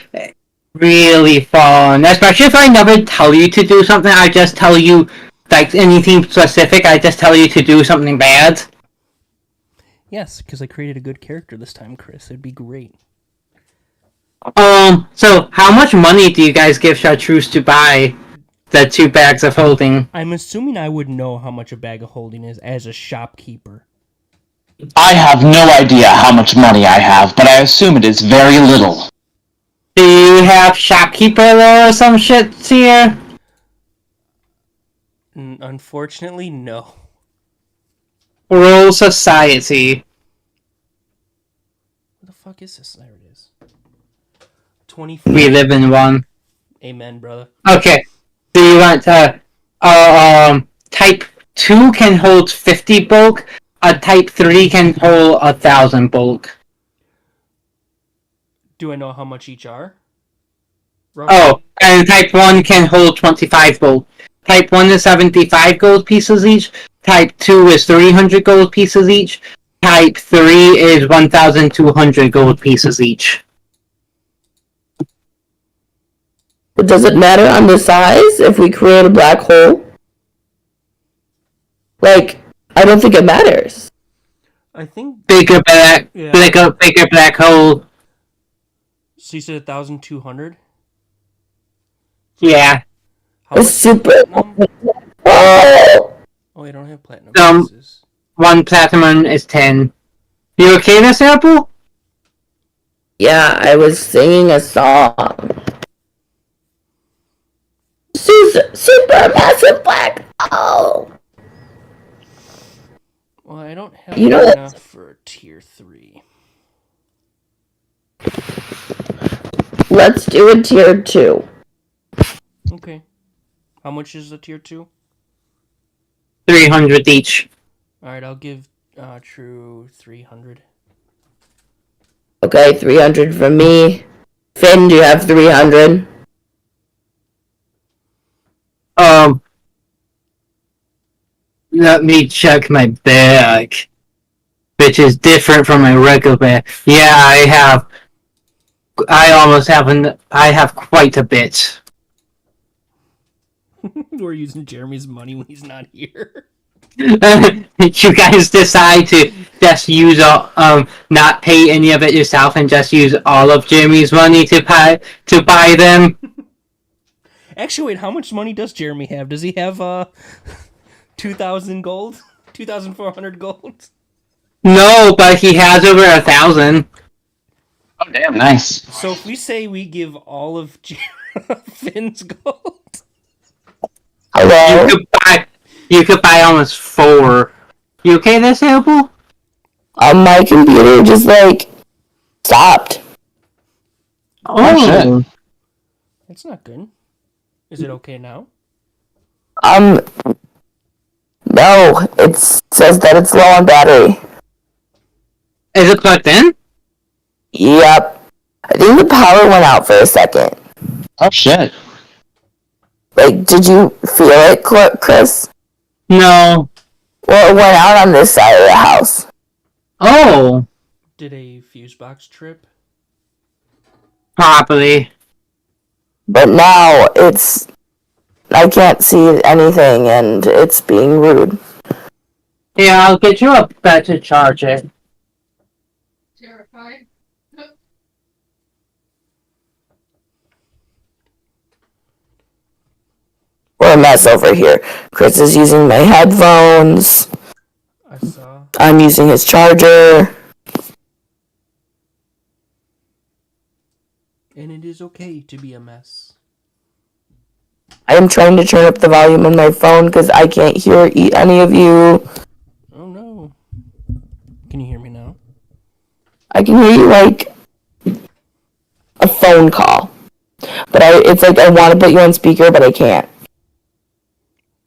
[SPEAKER 2] really fun. Especially if I never tell you to do something, I just tell you, like, anything specific, I just tell you to do something bad.
[SPEAKER 3] Yes, because I created a good character this time, Chris. It'd be great.
[SPEAKER 2] So how much money do you guys give Chartreuse to buy the 2 bags of holding?
[SPEAKER 3] I'm assuming I would know how much a bag of holding is as a shopkeeper.
[SPEAKER 5] I have no idea how much money I have, but I assume it is very little.
[SPEAKER 2] Do you have shopkeeper or some shit here?
[SPEAKER 3] Unfortunately, no.
[SPEAKER 2] Roll society.
[SPEAKER 3] What the fuck is this? There it is. 24.
[SPEAKER 2] We live in one.
[SPEAKER 3] Amen, brother.
[SPEAKER 2] Okay. Do you want to type 2 can hold 50 bulk, a type 3 can hold 1,000 bulk.
[SPEAKER 3] Do I know how much each are?
[SPEAKER 2] Oh, and type 1 can hold 25 gold. Type 1 is 75 gold pieces each. Type 2 is 300 gold pieces each. Type 3 is 1,200 gold pieces each.
[SPEAKER 4] But does it matter on the size if we create a black hole? Like, I don't think it matters.
[SPEAKER 3] I think.
[SPEAKER 2] Bigger black,
[SPEAKER 3] Yeah.
[SPEAKER 2] bigger black hole.
[SPEAKER 3] So you said 1,200?
[SPEAKER 2] Yeah.
[SPEAKER 3] How
[SPEAKER 4] A
[SPEAKER 3] much
[SPEAKER 4] super.
[SPEAKER 3] platinum?
[SPEAKER 4] Oh!
[SPEAKER 3] Oh, I don't have platinum
[SPEAKER 2] Um,
[SPEAKER 3] pieces.
[SPEAKER 2] 1 platinum is 10. You okay there, Sample?
[SPEAKER 4] Yeah, I was singing a song. Super massive black hole.
[SPEAKER 3] Well, I don't have
[SPEAKER 4] You know that-
[SPEAKER 3] enough for tier 3.
[SPEAKER 4] Let's do a tier 2.
[SPEAKER 3] Okay. How much is the tier 2?
[SPEAKER 2] 300 each.
[SPEAKER 3] Alright, I'll give True 300.
[SPEAKER 4] Okay, 300 from me. Finn, do you have 300?
[SPEAKER 2] Um, let me check my bag, which is different from my regular bag. Yeah, I have. I almost have I have quite a bit.
[SPEAKER 3] We're using Jeremy's money when he's not here.
[SPEAKER 2] You guys decide to just use not pay any of it yourself and just use all of Jeremy's money to buy them.
[SPEAKER 3] Actually, wait, how much money does Jeremy have? Does he have 2,000 gold? 2,400 gold?
[SPEAKER 2] No, but he has over 1,000.
[SPEAKER 5] Oh, damn, nice.
[SPEAKER 3] So if we say we give all of Finn's gold,
[SPEAKER 4] Hello?
[SPEAKER 2] You could buy almost 4. You okay there, Sample?
[SPEAKER 4] My computer just, stopped.
[SPEAKER 5] Oh, shit.
[SPEAKER 3] that's not good. Is it okay now?
[SPEAKER 4] No, it says that it's low on battery.
[SPEAKER 2] Is it plugged in?
[SPEAKER 4] Yep. I think the power went out for a second.
[SPEAKER 5] Oh, shit.
[SPEAKER 4] Did you feel it, Chris?
[SPEAKER 2] No.
[SPEAKER 4] Well, it went out on this side of the house.
[SPEAKER 2] Oh,
[SPEAKER 3] Did a fuse box trip?
[SPEAKER 2] probably.
[SPEAKER 4] But now I can't see anything and it's being rude.
[SPEAKER 2] Yeah, I'll get you a better charger.
[SPEAKER 1] Terrified.
[SPEAKER 4] We're a mess over here. Chris is using my headphones.
[SPEAKER 3] I saw.
[SPEAKER 4] I'm using his charger.
[SPEAKER 3] And it is okay to be a mess.
[SPEAKER 4] I am trying to turn up the volume on my phone because I can't hear any of you.
[SPEAKER 3] Oh no. Can you hear me now?
[SPEAKER 4] I can hear you like a phone call. But it's like I want to put you on speaker, but I can't.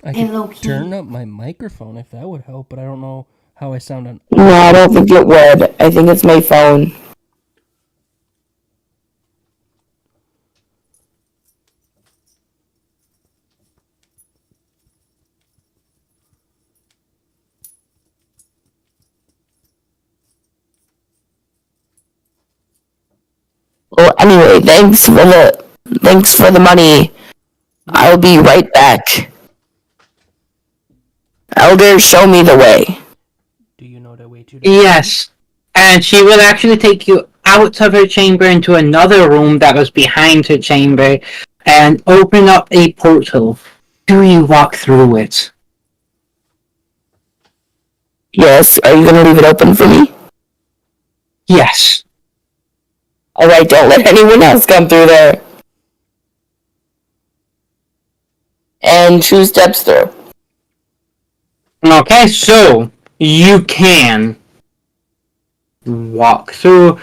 [SPEAKER 3] I could turn up my microphone if that would help, but I don't know how I sound on.
[SPEAKER 4] No, I don't think it would. I think it's my phone. Well, anyway, thanks for the money. I'll be right back. Elder, show me the way.
[SPEAKER 3] Do you know the way to?
[SPEAKER 2] Yes. And she will actually take you out of her chamber into another room that was behind her chamber and open up a portal. Do you walk through it?
[SPEAKER 4] Yes, are you gonna leave it open for me?
[SPEAKER 2] Yes.
[SPEAKER 4] Alright, don't let anyone else come through there. And 2 steps through.
[SPEAKER 2] Okay, so you can walk through,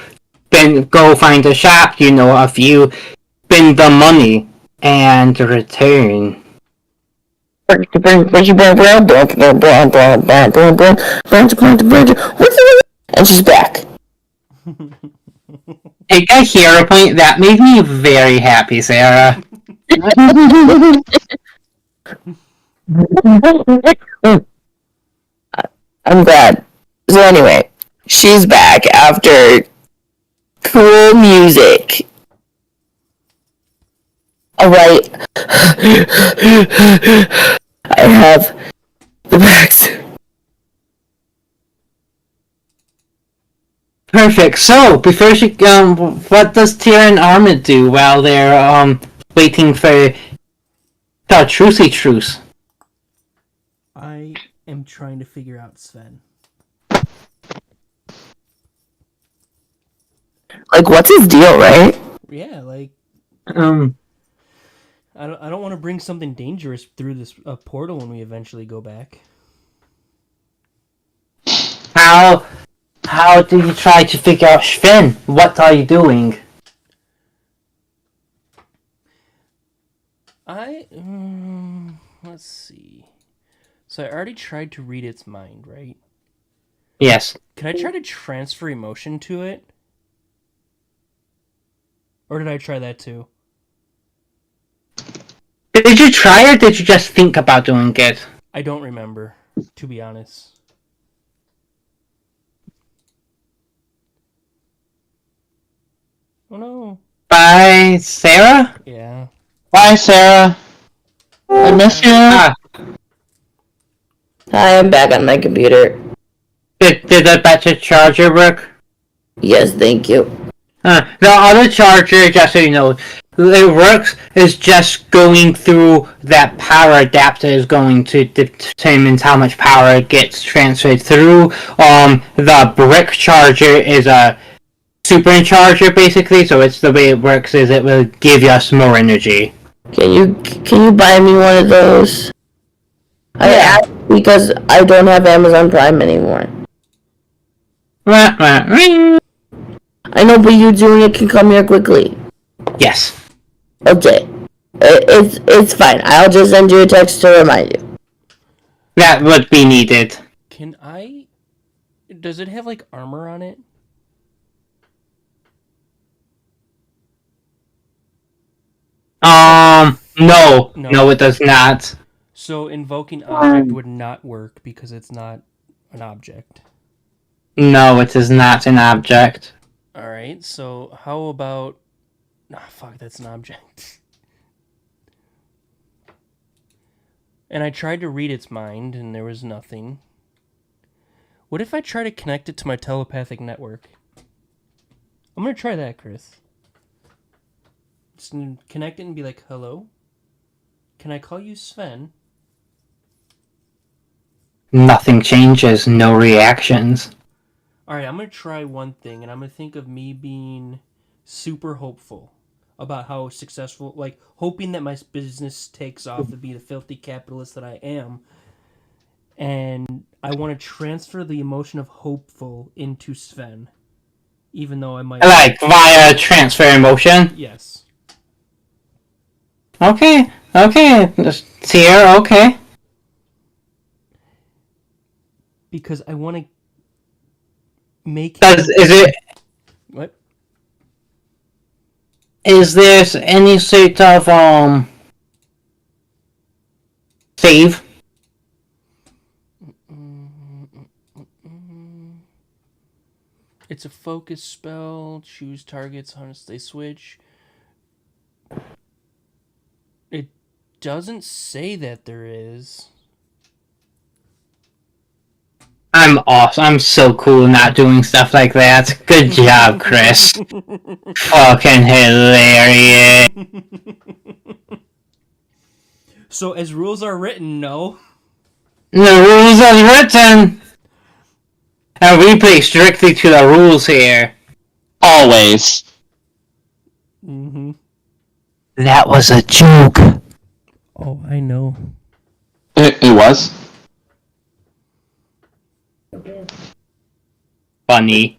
[SPEAKER 2] then go find a shop, a few, spend the money, and return.
[SPEAKER 4] And she's back.
[SPEAKER 2] Take a hero point. That made me very happy, Sarah.
[SPEAKER 4] I'm glad. So anyway, she's back after cool music. Alright. I have the bags.
[SPEAKER 2] Perfect. So, before she, what does Tira and Armid do while they're, waiting for the truce?
[SPEAKER 3] I am trying to figure out Sven.
[SPEAKER 4] What's his deal, right?
[SPEAKER 3] Yeah, I don't want to bring something dangerous through this portal when we eventually go back.
[SPEAKER 2] How do you try to figure out Sven? What are you doing?
[SPEAKER 3] Let's see. So I already tried to read its mind, right?
[SPEAKER 2] Yes.
[SPEAKER 3] Can I try to transfer emotion to it? Or did I try that too?
[SPEAKER 2] Did you try or did you just think about doing it?
[SPEAKER 3] I don't remember, to be honest. Oh no.
[SPEAKER 2] By Sarah?
[SPEAKER 3] Yeah.
[SPEAKER 5] Bye, Sarah. I miss you.
[SPEAKER 2] Ah,
[SPEAKER 4] Hi, I'm back on my computer.
[SPEAKER 2] did the battery charger work?
[SPEAKER 4] Yes, thank you.
[SPEAKER 2] The other charger, just so you know, it works is just going through that power adapter is going to determine how much power it gets transferred through. The brick charger is a supercharger basically, so it's the way it works is it will give us more energy.
[SPEAKER 4] Can you buy me one of those? I
[SPEAKER 2] Yeah.
[SPEAKER 4] asked because I don't have Amazon Prime anymore.
[SPEAKER 2] Wah, wah, ring.
[SPEAKER 4] I know, but you doing it can come here quickly.
[SPEAKER 2] Yes.
[SPEAKER 4] Okay. It's fine. I'll just send you a text to remind you.
[SPEAKER 2] That would be needed.
[SPEAKER 3] Can I... Does it have, like, armor on it?
[SPEAKER 2] No.
[SPEAKER 3] No.
[SPEAKER 2] No, it does not.
[SPEAKER 3] So invoking object would not work because it's not an object.
[SPEAKER 2] No, it is not an object.
[SPEAKER 3] Alright, so how about... Ah, fuck, that's an object. And I tried to read its mind, and there was nothing. What if I try to connect it to my telepathic network? I'm gonna try that, Chris. Just gonna connect it and be like, hello? Can I call you Sven?
[SPEAKER 2] Nothing changes, no reactions.
[SPEAKER 3] Alright, I'm gonna try one thing, and I'm gonna think of me being super hopeful about how successful, like, hoping that my business takes off to be the filthy capitalist that I am. And I want to transfer the emotion of hopeful into Sven. Even though I might...
[SPEAKER 2] Like, via transfer emotion?
[SPEAKER 3] Yes.
[SPEAKER 2] Okay, just here, okay.
[SPEAKER 3] Because I want to make... What?
[SPEAKER 2] Is there any sort of, save?
[SPEAKER 3] It's a focus spell. Choose targets once they switch. It doesn't say that there is.
[SPEAKER 2] I'm awesome. I'm so cool not doing stuff like that. Good job, Chris. Fucking hilarious.
[SPEAKER 3] So as rules are written, no.
[SPEAKER 2] The rules as written. And we play strictly to the rules here.
[SPEAKER 5] Always.
[SPEAKER 3] Mm-hmm.
[SPEAKER 2] That was a joke.
[SPEAKER 3] Oh, I know.
[SPEAKER 5] It was.
[SPEAKER 2] Funny.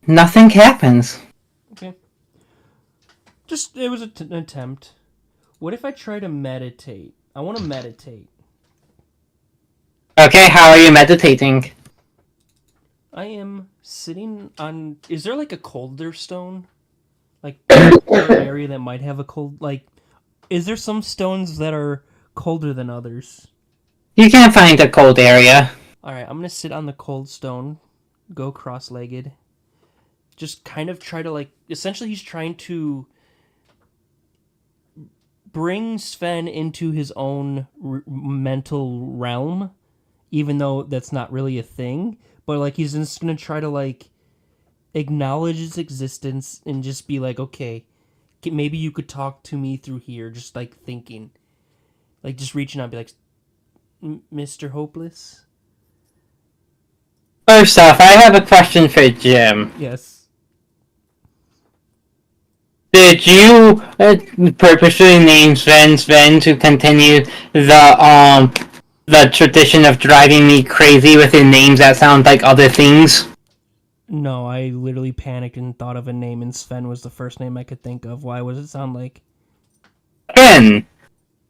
[SPEAKER 2] Nothing happens.
[SPEAKER 3] Okay. Just, it was an attempt. What if I try to meditate? I want to meditate.
[SPEAKER 2] Okay, how are you meditating?
[SPEAKER 3] I am sitting on... Is there like a colder stone? Like, an area that might have a cold... Like, is there some stones that are colder than others?
[SPEAKER 2] You can't find a cold area.
[SPEAKER 3] Alright, I'm gonna sit on the cold stone. Go cross-legged. Just kind of try to, like... Essentially, he's trying to bring Sven into his own mental realm, even though that's not really a thing. But, like, he's just gonna try to, like, acknowledge its existence and just be like, okay, maybe you could talk to me through here, just, like, thinking. Like, just reaching out and be like, Mr. Hopeless?
[SPEAKER 2] First off, I have a question for Jim.
[SPEAKER 3] Yes.
[SPEAKER 2] Did you purposely name Sven to continue the tradition of driving me crazy with the names that sound like other things?
[SPEAKER 3] No, I literally panicked and thought of a name, and Sven was the first name I could think of. Why? What does it sound like?
[SPEAKER 2] Sven!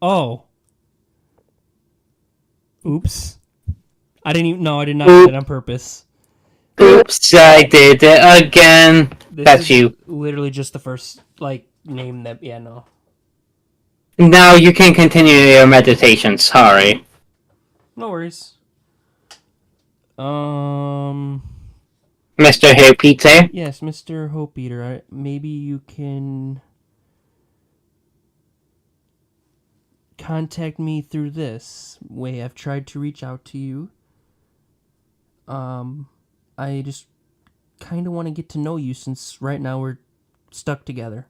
[SPEAKER 3] Oh. Oops. I didn't even... No, I did not do that on purpose.
[SPEAKER 2] Oops, I did it again.
[SPEAKER 3] This
[SPEAKER 2] That's
[SPEAKER 3] is
[SPEAKER 2] you.
[SPEAKER 3] literally just the first, name that, yeah, no.
[SPEAKER 2] Now you can continue your meditation. Sorry.
[SPEAKER 3] No worries.
[SPEAKER 2] Mr. Hair Pizza?
[SPEAKER 3] Yes, Mr. Hope Eater, maybe you can contact me through this way. I've tried to reach out to you. I just kind of want to get to know you since right now we're stuck together.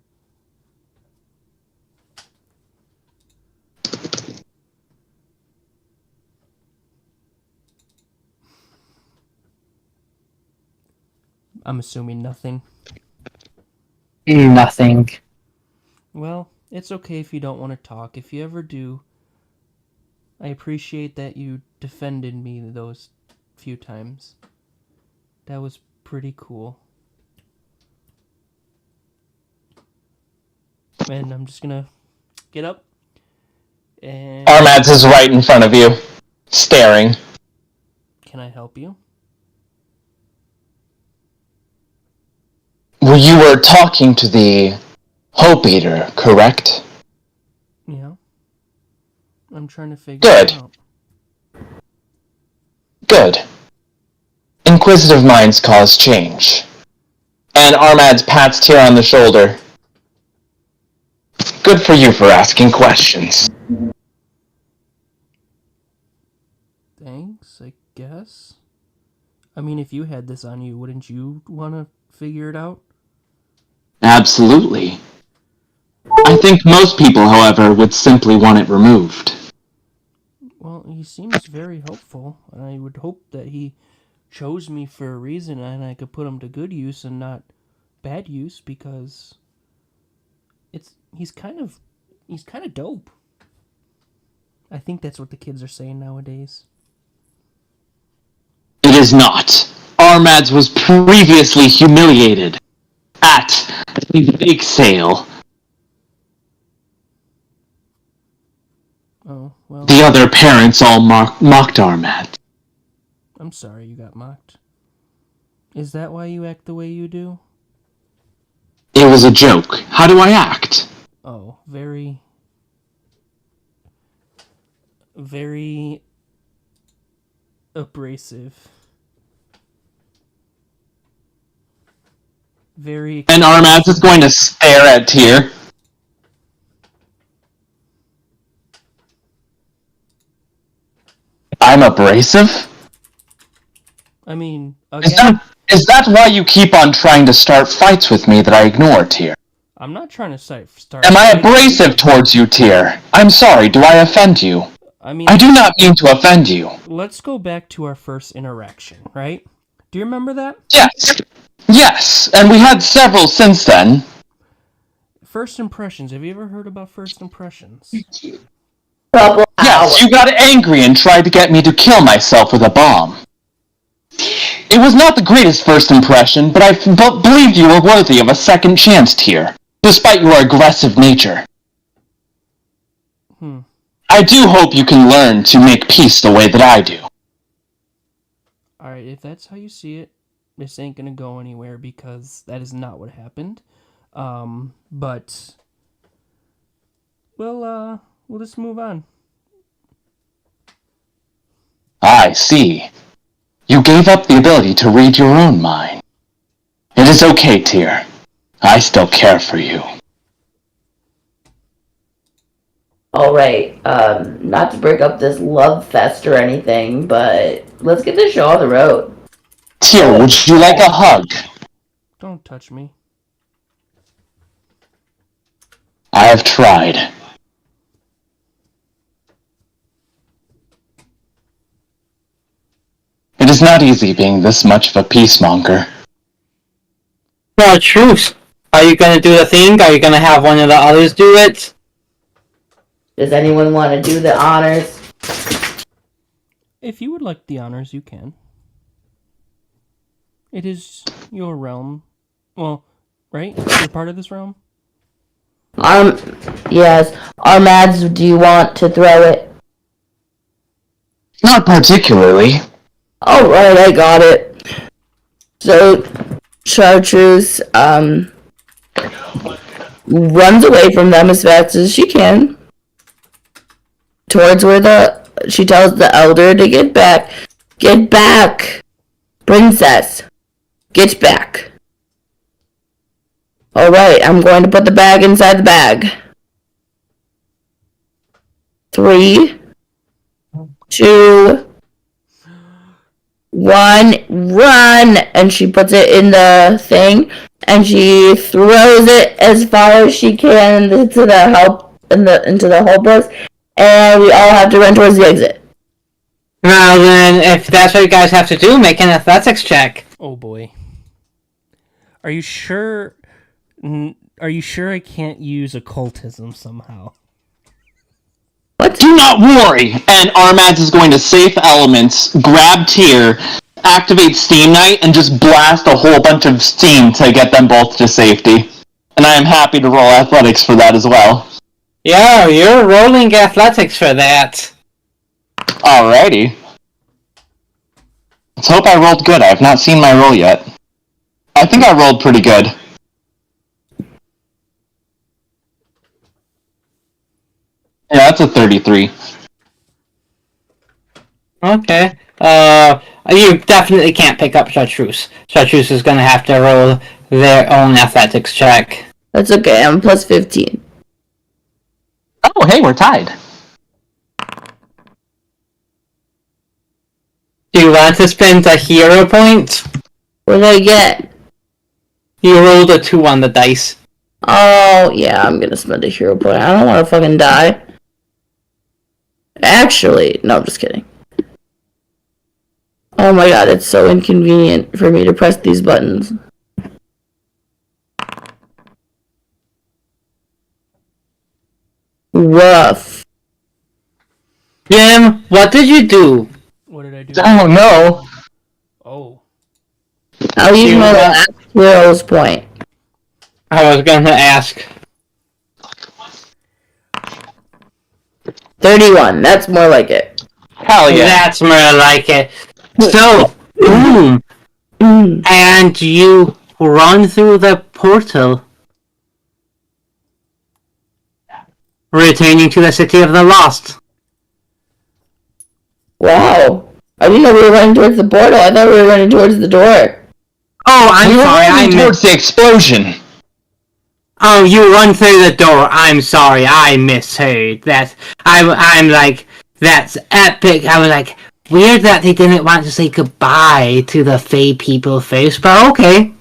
[SPEAKER 3] I'm assuming nothing.
[SPEAKER 2] Nothing.
[SPEAKER 3] Well, it's okay if you don't want to talk. If you ever do, I appreciate that you defended me those few times. That was pretty cool. And I'm just gonna get up and...
[SPEAKER 5] Armads is right in front of you, staring.
[SPEAKER 3] Can I help you?
[SPEAKER 5] Well, you were talking to the Hope Eater, correct?
[SPEAKER 3] Yeah. I'm trying to figure
[SPEAKER 5] Good.
[SPEAKER 3] it out.
[SPEAKER 5] Good. Inquisitive minds cause change. And Armads pats Tyr on the shoulder. Good for you for asking questions.
[SPEAKER 3] Thanks, I guess. I mean, if you had this on you, wouldn't you want to figure it out?
[SPEAKER 5] Absolutely. I think most people, however, would simply want it removed.
[SPEAKER 3] Well, he seems very helpful, and I would hope that he chose me for a reason and I could put him to good use and not bad use, because he's kind of dope. I think that's what the kids are saying nowadays.
[SPEAKER 5] It is not. Armads was previously humiliated at the bake sale.
[SPEAKER 3] Oh, well,
[SPEAKER 5] The other parents all mocked Armads.
[SPEAKER 3] I'm sorry you got mocked. Is that why you act the way you do?
[SPEAKER 5] It was a joke. How do I act?
[SPEAKER 3] Oh, very abrasive. Very...
[SPEAKER 5] And Armads is going to stare at Tyr. I'm abrasive?
[SPEAKER 3] I mean,
[SPEAKER 5] Is
[SPEAKER 3] again,
[SPEAKER 5] that why you keep on trying to start fights with me that I ignore, Tyr?
[SPEAKER 3] I'm not trying to start...
[SPEAKER 5] Am I abrasive towards you, Tyr? I'm sorry, do I offend you?
[SPEAKER 3] I mean,
[SPEAKER 5] I do not mean to offend you.
[SPEAKER 3] let's go back to our first interaction, right? Do you remember that?
[SPEAKER 5] Yes. Yes, and we had several since then.
[SPEAKER 3] First impressions. Have you ever heard about first impressions?
[SPEAKER 4] Couple
[SPEAKER 5] Yes,
[SPEAKER 4] hours.
[SPEAKER 5] you got angry and tried to get me to kill myself with a bomb. It was not the greatest first impression, but I believed you were worthy of a second chance, Tyr, despite your aggressive nature. I do hope you can learn to make peace the way that I do.
[SPEAKER 3] Alright, if that's how you see it, this ain't gonna go anywhere because that is not what happened. But we'll just move on.
[SPEAKER 5] I see. You gave up the ability to read your own mind. It is okay, Tyr. I still care for you.
[SPEAKER 4] Alright, not to break up this love fest or anything, but let's get this show on the road.
[SPEAKER 5] Tyr, would you like a hug?
[SPEAKER 3] Don't touch me.
[SPEAKER 5] I have tried. It is not easy being this much of a peacemonger.
[SPEAKER 2] No, truth. Are you gonna do the thing? Are you gonna have one of the others do it?
[SPEAKER 4] Does anyone want to do the honors?
[SPEAKER 3] If you would like the honors, you can. It is your realm. Well, right? You're part of this realm?
[SPEAKER 4] Yes. Armads, do you want to throw it?
[SPEAKER 5] Not particularly.
[SPEAKER 4] Alright, I got it. So Chartreuse runs away from them as fast as she can towards where she tells the elder to get back. Get back, princess. Get back. Alright, I'm going to put the bag inside the bag. 3, 2, 1, run! And she puts it in the thing, and she throws it as far as she can into the hopeless, and we all have to run towards the exit.
[SPEAKER 2] Well then, if that's what you guys have to do, make an athletics check.
[SPEAKER 3] Oh boy. Are you sure? Are you sure I can't use occultism somehow?
[SPEAKER 5] Do not worry! And Armads is going to safe elements, grab Tyr, activate Steam Knight, and just blast a whole bunch of steam to get them both to safety. And I am happy to roll athletics for that as well.
[SPEAKER 2] Yeah, you're rolling athletics for that.
[SPEAKER 5] Alrighty. Let's hope I rolled good. I have not seen my roll yet. I think I rolled pretty good. Yeah, that's a 33.
[SPEAKER 2] Okay. You definitely can't pick up Chartreuse. Chartreuse is gonna have to roll their own athletics check.
[SPEAKER 4] That's okay, I'm plus 15.
[SPEAKER 5] Oh, hey, we're tied.
[SPEAKER 2] Do you want to spend a hero point?
[SPEAKER 4] What did I get?
[SPEAKER 2] You rolled a 2 on the dice.
[SPEAKER 4] Oh, yeah, I'm gonna spend a hero point. I don't want to fucking die. Actually, no, I'm just kidding. Oh my god, it's so inconvenient for me to press these buttons. Rough.
[SPEAKER 2] Jim, what did you do?
[SPEAKER 3] What did I do?
[SPEAKER 5] Oh, no.
[SPEAKER 3] Oh.
[SPEAKER 4] I'll use my last hero's point.
[SPEAKER 2] I was gonna ask.
[SPEAKER 4] 31, that's more like it.
[SPEAKER 5] Hell yeah.
[SPEAKER 2] That's more like it. So, boom. And you run through the portal, returning to the City of the Lost.
[SPEAKER 4] Wow. I didn't know we were running towards the portal. I thought we were running towards the door.
[SPEAKER 2] Oh, I'm
[SPEAKER 5] We were
[SPEAKER 2] sorry.
[SPEAKER 5] running towards the explosion.
[SPEAKER 2] Oh, you run through the door. I'm sorry. I misheard. I'm like, that's epic. I was like, weird that they didn't want to say goodbye to the Fae people first, but okay.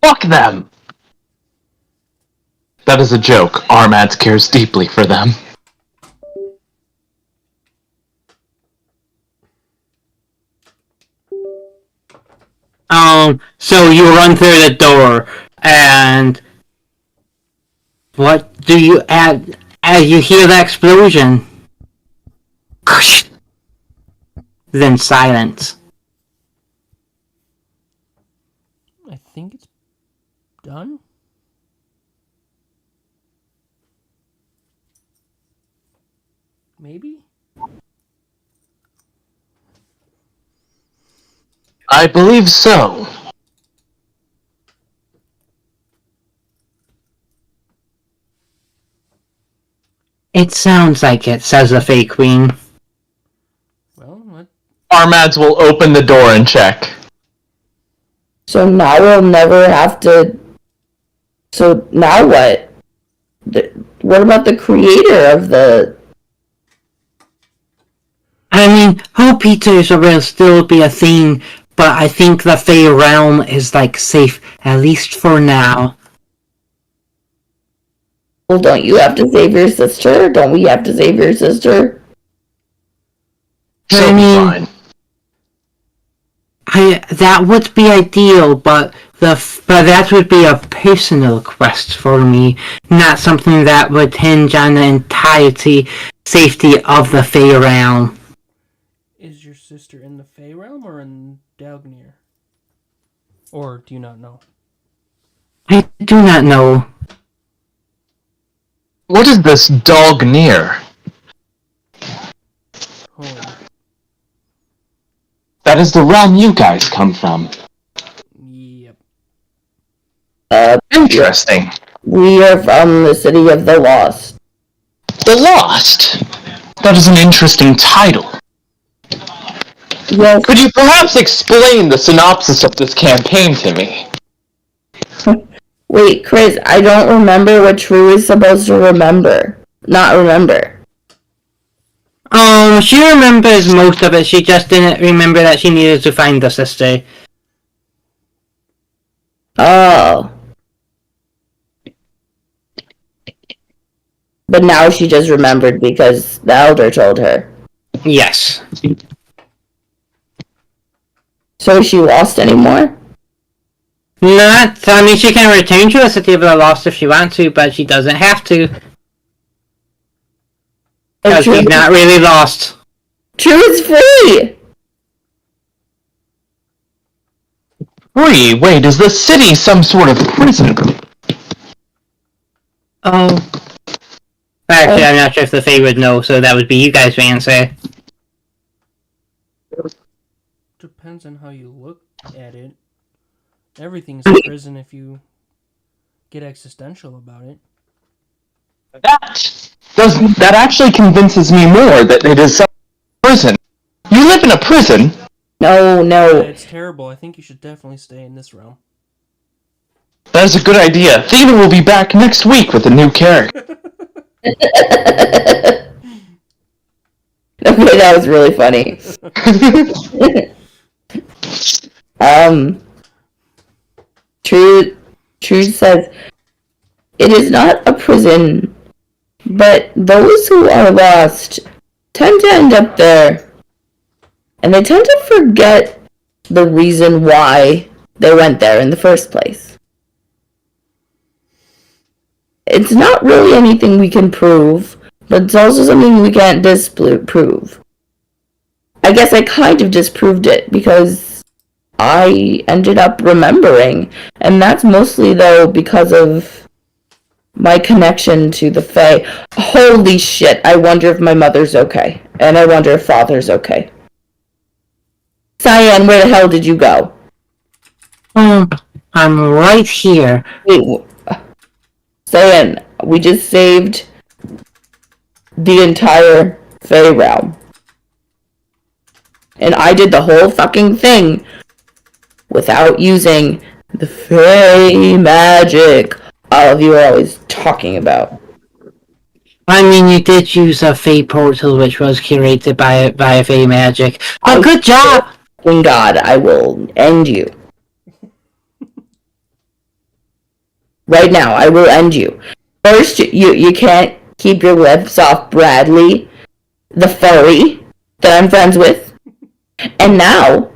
[SPEAKER 5] Fuck them. That is a joke. Armads cares deeply for them.
[SPEAKER 2] So you run through the door, and what do you add as you hear the explosion? Then silence.
[SPEAKER 3] I think it's done. Maybe?
[SPEAKER 5] I believe so.
[SPEAKER 2] It sounds like it, says the Fae Queen.
[SPEAKER 3] Well, what?
[SPEAKER 5] Armads will open the door and check.
[SPEAKER 4] So now we'll never have to... So now what? What about the creator of the...
[SPEAKER 2] I mean, Hope Peters will still be a thing, but I think the Fae realm is like safe, at least for now.
[SPEAKER 4] Well, don't you have to save your sister? Don't we have to save your sister?
[SPEAKER 5] She'll be fine.
[SPEAKER 2] That would be ideal, but that would be a personal quest for me, not something that would hinge on the entirety safety of the Fae realm.
[SPEAKER 3] Is your sister in the Fae realm or in Dagnir? Or do you not know?
[SPEAKER 2] I do not know.
[SPEAKER 5] What is this dog near?
[SPEAKER 3] Home.
[SPEAKER 5] That That is the realm you guys come from.
[SPEAKER 3] Yep.
[SPEAKER 5] Interesting.
[SPEAKER 4] We are from the City of the Lost.
[SPEAKER 5] The Lost. That is an interesting title.
[SPEAKER 4] Yes.
[SPEAKER 5] Could you perhaps explain the synopsis of this campaign to me?
[SPEAKER 4] Wait, Chris, I don't remember what True is supposed to remember. Not remember.
[SPEAKER 2] She remembers most of it. She just didn't remember that she needed to find the sister.
[SPEAKER 4] Oh. But now she just remembered because the elder told her.
[SPEAKER 2] Yes.
[SPEAKER 4] So is she lost anymore?
[SPEAKER 2] Not. I mean, she can return to the City of the Lost if she wants to, but she doesn't have to. Because she's not really lost.
[SPEAKER 4] True is free!
[SPEAKER 5] Free? Wait, is the city some sort of prison?
[SPEAKER 2] Oh. Actually, I'm not sure if the Fae would know, so that would be you guys' answer.
[SPEAKER 3] Depends on how you look at it. Everything's a prison if you get existential about it.
[SPEAKER 5] That actually convinces me more that it is some prison. You live in a prison?
[SPEAKER 4] No.
[SPEAKER 3] Yeah, it's terrible. I think you should definitely stay in this realm.
[SPEAKER 5] That is a good idea. Theodore will be back next week with a new character.
[SPEAKER 4] Okay, that was really funny. True says, it is not a prison, but those who are lost tend to end up there. And they tend to forget the reason why they went there in the first place. It's not really anything we can prove, but it's also something we can't disprove. I guess I kind of disproved it because I ended up remembering, and that's mostly though because of my connection to the Fae. Holy shit, I wonder if my mother's okay, and I wonder if father's okay. Cyan, where the hell did you go?
[SPEAKER 2] I'm right here.
[SPEAKER 4] Wait, Cyan, we just saved the entire Fae realm. And I did the whole fucking thing without using the Fae magic all of you are always talking about.
[SPEAKER 2] I mean, you did use a Fae portal, which was curated by Fae magic. But good job!
[SPEAKER 4] In God, I will end you. Right now, I will end you. First, you can't keep your lips off Bradley, the furry that I'm friends with. And now,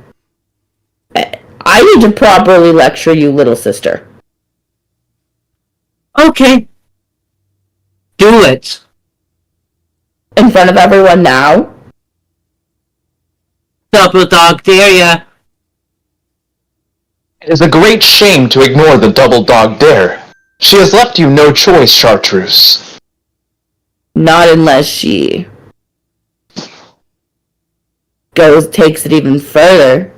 [SPEAKER 4] I need to properly lecture you, little sister.
[SPEAKER 2] Okay. Do it.
[SPEAKER 4] In front of everyone now?
[SPEAKER 2] Double dog dare ya.
[SPEAKER 5] It is a great shame to ignore the double dog dare. She has left you no choice, Chartreuse.
[SPEAKER 4] Not unless she takes it even further.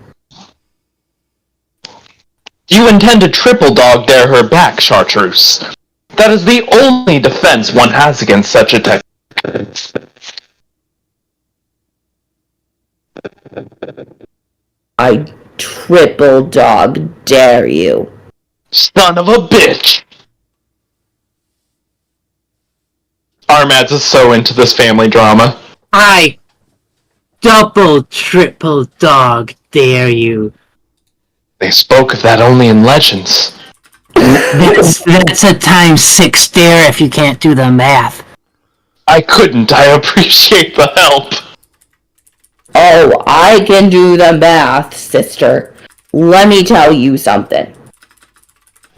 [SPEAKER 5] Do you intend to triple dog dare her back, Chartreuse? That is the only defense one has against such a technique.
[SPEAKER 4] I triple dog dare you.
[SPEAKER 5] Son of a bitch! Armads is so into this family drama.
[SPEAKER 2] I double, triple dog dare you.
[SPEAKER 5] They spoke of that only in legends.
[SPEAKER 2] That's a times 6 dare if you can't do the math.
[SPEAKER 5] I couldn't. I appreciate the help.
[SPEAKER 4] Oh, I can do the math, sister. Let me tell you something.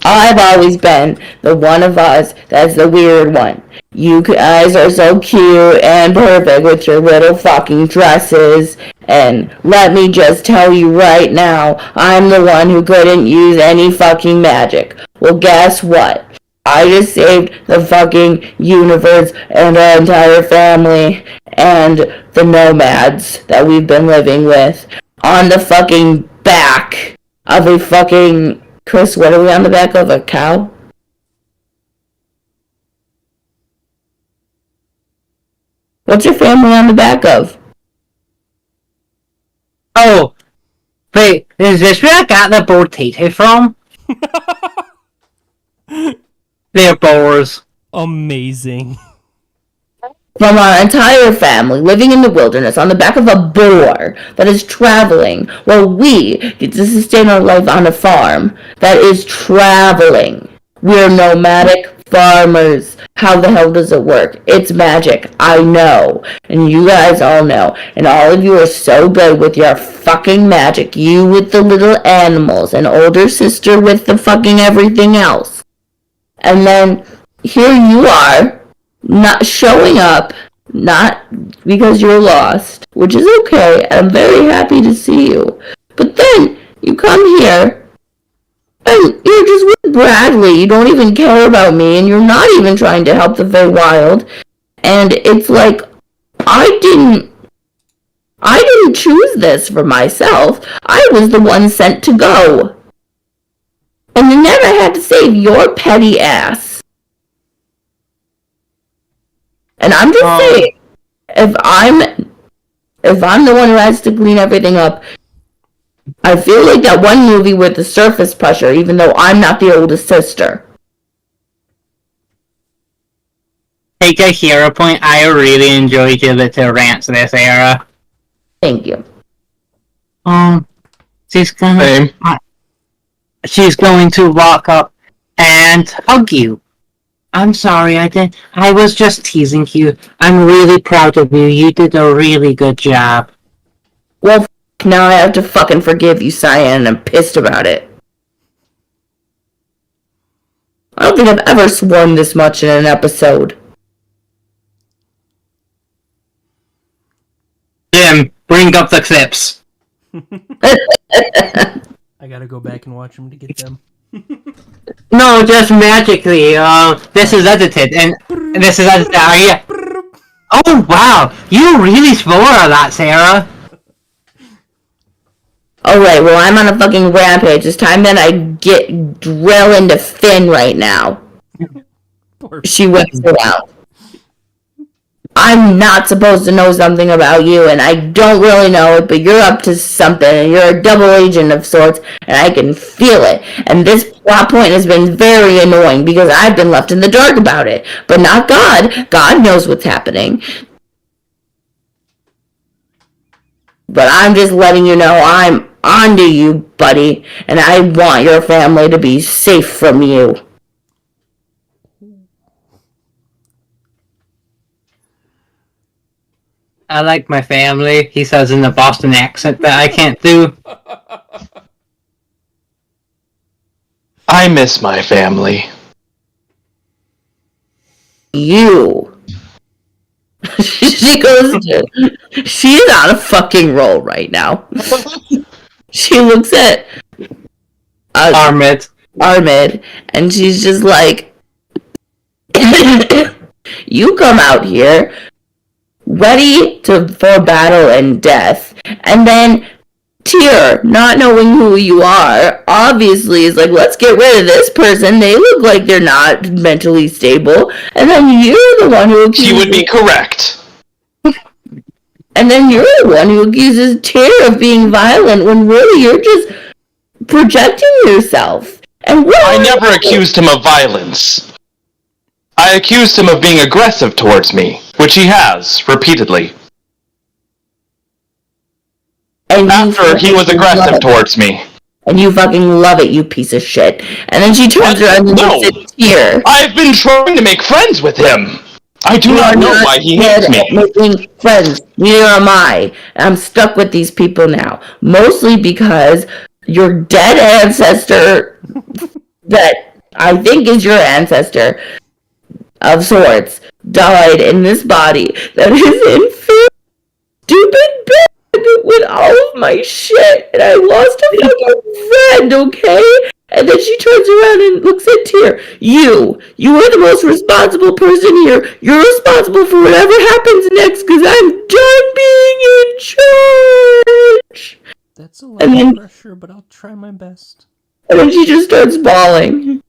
[SPEAKER 4] I've always been the one of us that's the weird one. You guys are so cute and perfect with your little fucking dresses. And let me just tell you right now, I'm the one who couldn't use any fucking magic. Well, guess what? I just saved the fucking universe and our entire family and the nomads that we've been living with. on the fucking back of a fucking... Chris, what are we on the back of? A cow? What's your family on the back of?
[SPEAKER 2] Oh, wait, is this where I got the potato from? They're boars.
[SPEAKER 3] Amazing.
[SPEAKER 4] From our entire family living in the wilderness on the back of a boar that is traveling while we get to sustain our life on a farm that is traveling. We're nomadic farmers. How the hell does it work? It's magic. I know. And you guys all know. And all of you are so good with your fucking magic. You with the little animals. And older sister with the fucking everything else. And then here you are, not showing up, not because you're lost, which is okay. I'm very happy to see you. But then you come here and you're just with Bradley. You don't even care about me, and you're not even trying to help the Feywild. And it's like, I didn't choose this for myself. I was the one sent to go. And then I had to save your petty ass. And I'm just saying, if I'm the one who has to clean everything up, I feel like that one movie with the surface pressure, even though I'm not the oldest sister.
[SPEAKER 2] Take a hero point. I really enjoyed your little rants this era.
[SPEAKER 4] Thank you.
[SPEAKER 2] She's gonna. She's going to walk up and hug you. I'm sorry, I was just teasing you. I'm really proud of you. You did a really good job.
[SPEAKER 4] Well, now I have to fucking forgive you, Cyan, and I'm pissed about it. I don't think I've ever sworn this much in an episode.
[SPEAKER 2] Jim, bring up the clips.
[SPEAKER 3] I gotta go back and watch them to get them.
[SPEAKER 2] No, just magically. This is edited, and this is edited. Oh wow, you really swore a lot, Sarah.
[SPEAKER 4] Alright, well, I'm on a fucking rampage. It's time that I drill into Finn right now. She whips around. I'm not supposed to know something about you, and I don't really know it, but you're up to something, and you're a double agent of sorts, and I can feel it. And this plot point has been very annoying, because I've been left in the dark about it. But not God. God knows what's happening. But I'm just letting you know I'm onto you, buddy, and I want your family to be safe from you.
[SPEAKER 2] I like my family, he says in a Boston accent that I can't do.
[SPEAKER 5] I miss my family.
[SPEAKER 4] You. She is on a fucking roll right now. She looks at
[SPEAKER 2] Armid,
[SPEAKER 4] and she's just like, you come out here ready for battle and death, and then Tyr, not knowing who you are, obviously is like, let's get rid of this person. They look like they're not mentally stable. And then you're the one who accuses...
[SPEAKER 5] He would be correct.
[SPEAKER 4] And then you're the one who accuses Tyr of being violent when really you're just projecting yourself. And
[SPEAKER 5] I never accused him of violence. I accused him of being aggressive towards me, which he has, repeatedly.
[SPEAKER 4] And
[SPEAKER 5] after he was aggressive towards me.
[SPEAKER 4] And you fucking love it, you piece of shit. And then she turns around and looks at Tyr.
[SPEAKER 5] I've been trying to make friends with him. I do not know why he hates me.
[SPEAKER 4] Making friends. Neither am I. I'm stuck with these people now. Mostly because your dead ancestor, that I think is your ancestor, of sorts, died in this body that is in stupid bed with all of my shit, and I lost a fucking friend, okay? And then she turns around and looks at Tyr. You are the most responsible person here. You're responsible for whatever happens next, because I'm done being in charge.
[SPEAKER 3] That's a lot
[SPEAKER 4] And then-
[SPEAKER 3] of pressure, but I'll try my best.
[SPEAKER 4] And then she just starts bawling.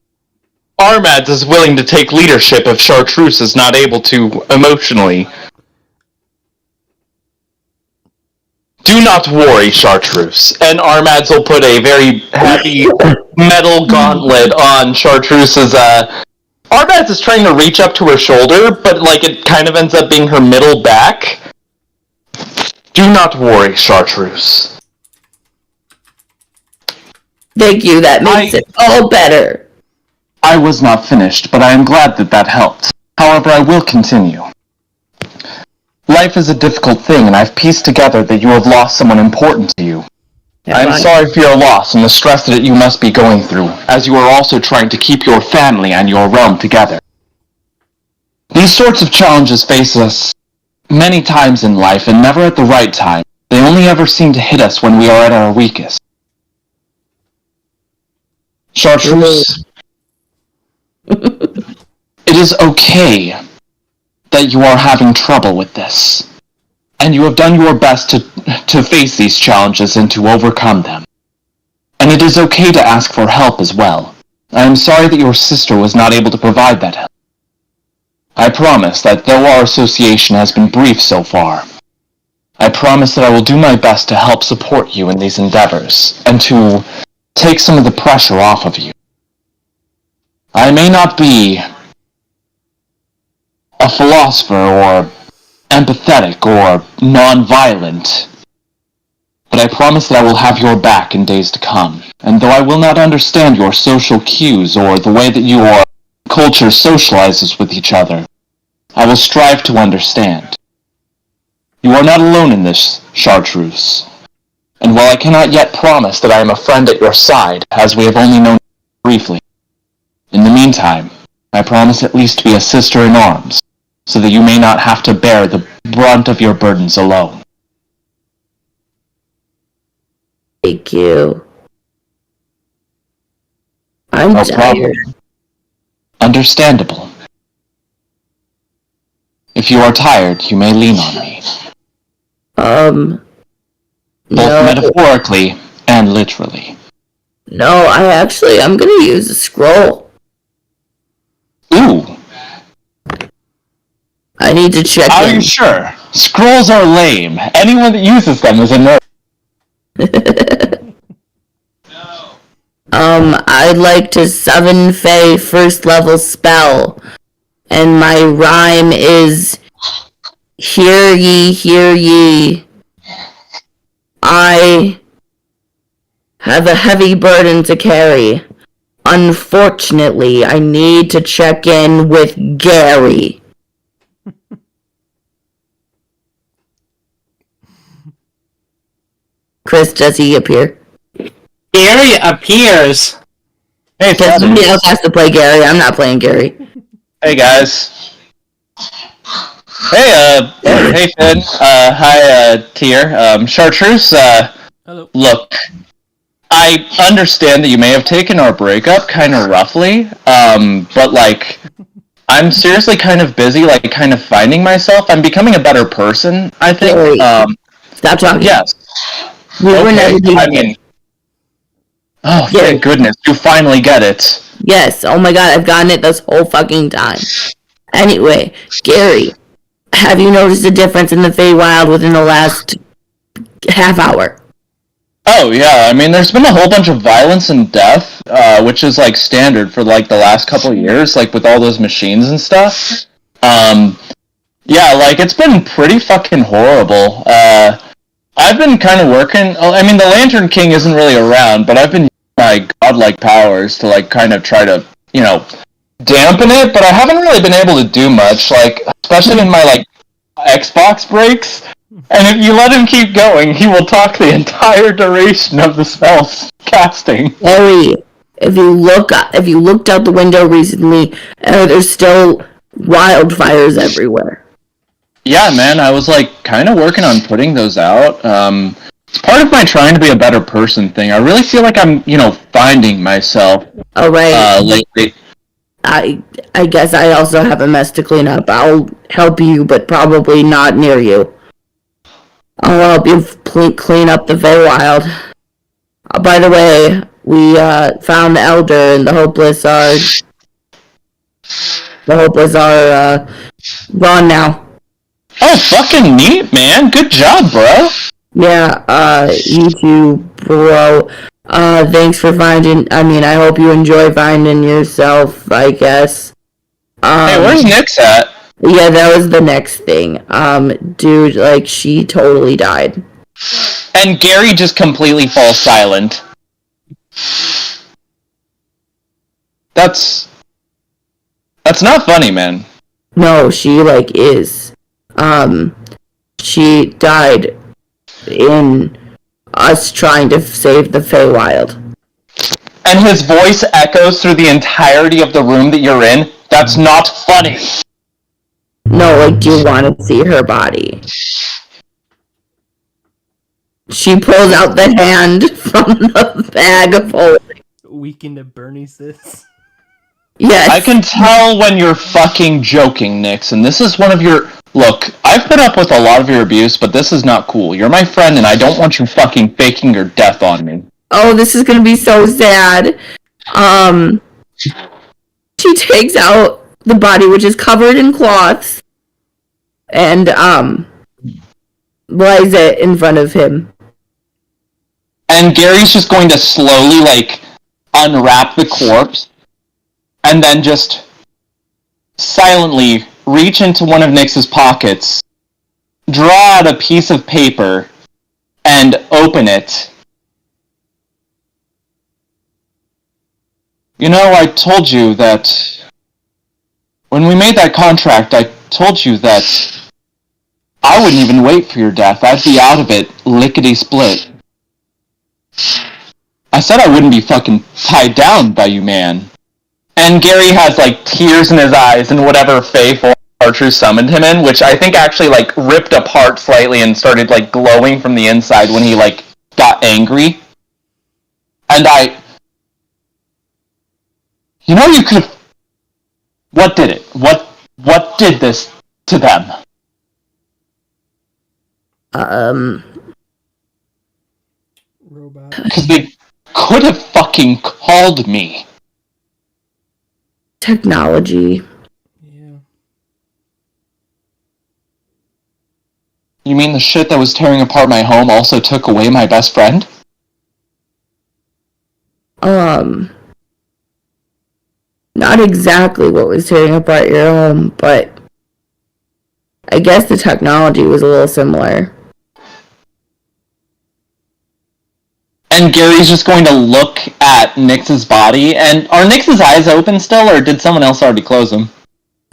[SPEAKER 5] Armads is willing to take leadership if Chartreuse is not able to emotionally. Do not worry, Chartreuse. And Armads will put a very heavy metal gauntlet on Chartreuse's, Armads is trying to reach up to her shoulder, but, like, it kind of ends up being her middle back. Do not worry, Chartreuse.
[SPEAKER 4] Thank you, that makes it all better.
[SPEAKER 5] I was not finished, but I am glad that that helped. However, I will continue. Life is a difficult thing, and I've pieced together that you have lost someone important to you. I am sorry for your loss and the stress that you must be going through, as you are also trying to keep your family and your realm together. These sorts of challenges face us many times in life, and never at the right time. They only ever seem to hit us when we are at our weakest. Chartreuse, it is okay that you are having trouble with this, and you have done your best to face these challenges and to overcome them. And it is okay to ask for help as well. I am sorry that your sister was not able to provide that help. I promise that though our association has been brief so far, I promise that I will do my best to help support you in these endeavors, and to take some of the pressure off of you. I may not be a philosopher or empathetic or non-violent, but I promise that I will have your back in days to come. And though I will not understand your social cues or the way that your culture socializes with each other, I will strive to understand. You are not alone in this, Chartreuse. And while I cannot yet promise that I am a friend at your side, as we have only known briefly, in the meantime, I promise at least to be a sister in arms, so that you may not have to bear the brunt of your burdens alone.
[SPEAKER 4] Thank you. I'm
[SPEAKER 5] No
[SPEAKER 4] tired.
[SPEAKER 5] problem. Understandable. If you are tired, you may lean on me, both
[SPEAKER 4] No,
[SPEAKER 5] metaphorically and literally.
[SPEAKER 4] no, I'm gonna use a scroll.
[SPEAKER 5] Ooh,
[SPEAKER 4] I need to check
[SPEAKER 5] are
[SPEAKER 4] in.
[SPEAKER 5] you sure? Scrolls are lame. Anyone that uses them is a nerd.
[SPEAKER 4] I'd like to summon Fae first level spell. And my rhyme is hear ye, hear ye. I have a heavy burden to carry. Unfortunately, I need to check in with Gary. Chris, does he appear?
[SPEAKER 2] Gary appears.
[SPEAKER 5] Hey,
[SPEAKER 4] Because somebody else has to play Gary. I'm not playing Gary.
[SPEAKER 5] Hey guys. Hey Finn. Hi, Tier. Chartreuse,
[SPEAKER 3] Hello.
[SPEAKER 5] look, I understand that you may have taken our breakup kind of roughly, but, like, I'm seriously kind of busy, like, kind of finding myself. I'm becoming a better person, I think.
[SPEAKER 4] Wait. Stop talking.
[SPEAKER 5] Yes.
[SPEAKER 4] We were never
[SPEAKER 5] Okay, I
[SPEAKER 4] together.
[SPEAKER 5] mean... Oh,
[SPEAKER 4] Yeah.
[SPEAKER 5] thank goodness, you finally get it.
[SPEAKER 4] Yes, oh my god, I've gotten it this whole fucking time. Anyway, Gary, have you noticed a difference in the Feywild within the last half hour?
[SPEAKER 5] Oh, yeah, I mean, there's been a whole bunch of violence and death, which is, like, standard for, like, the last couple years, like, with all those machines and stuff. Yeah, like, it's been pretty fucking horrible. I've been kind of working, I mean, the Lantern King isn't really around, but I've been using my godlike powers to, like, kind of try to, you know, dampen it, but I haven't really been able to do much, like, especially in my, like, Xbox breaks. And if you let him keep going, he will talk the entire duration of the spell's casting.
[SPEAKER 4] Gary, if you looked out the window recently, there's still wildfires everywhere.
[SPEAKER 5] Yeah, man, I was, like, kind of working on putting those out. It's part of my trying to be a better person thing. I really feel like I'm, you know, finding myself,
[SPEAKER 4] Alright,
[SPEAKER 5] lately.
[SPEAKER 4] I guess I also have a mess to clean up. I'll help you, but probably not near you. I'll help you clean up the Feywild. By the way, we found the Elder, and the Hopeless are gone now.
[SPEAKER 5] Oh, fucking neat, man. Good job, bro.
[SPEAKER 4] Yeah, you too, bro. Thanks for finding. I mean, I hope you enjoy finding yourself, I guess.
[SPEAKER 5] Hey, where's Nyx at?
[SPEAKER 4] Yeah, that was the next thing. Dude, like, she totally died.
[SPEAKER 5] And Gary just completely falls silent. That's not funny, man.
[SPEAKER 4] No, she, like, is. She died in us trying to save the Feywild.
[SPEAKER 5] And his voice echoes through the entirety of the room that you're in. That's not funny.
[SPEAKER 4] No, like, do you want to see her body? She pulls out the hand from the bag of holding.
[SPEAKER 3] Weekend at Bernie's this.
[SPEAKER 4] Yes.
[SPEAKER 5] I can tell when you're fucking joking, Nyx, and this is one of your... Look, I've put up with a lot of your abuse, but this is not cool. You're my friend, and I don't want you fucking faking your death on me.
[SPEAKER 4] Oh, this is gonna be so sad. She takes out the body, which is covered in cloths, and, lays it in front of him.
[SPEAKER 5] And Gary's just going to slowly, like, unwrap the corpse, and then just silently reach into one of Nyx's pockets, draw out a piece of paper, and open it. You know, I told you that... When we made that contract, I told you that I wouldn't even wait for your death. I'd be out of it lickety-split. I said I wouldn't be fucking tied down by you, man. And Gary has, like, tears in his eyes and whatever Fey form Archer summoned him in, which I think actually, like, ripped apart slightly and started, like, glowing from the inside when he, like, got angry. And you know, you could've... What did it? What did this to them?
[SPEAKER 3] Robot.
[SPEAKER 5] Because they could have fucking called me.
[SPEAKER 4] Technology.
[SPEAKER 3] Yeah.
[SPEAKER 5] You mean the shit that was tearing apart my home also took away my best friend?
[SPEAKER 4] Not exactly what was tearing apart your home, but I guess the technology was a little similar.
[SPEAKER 5] And Gary's just going to look at Nyx's body, and are Nyx's eyes open still, or did someone else already close them?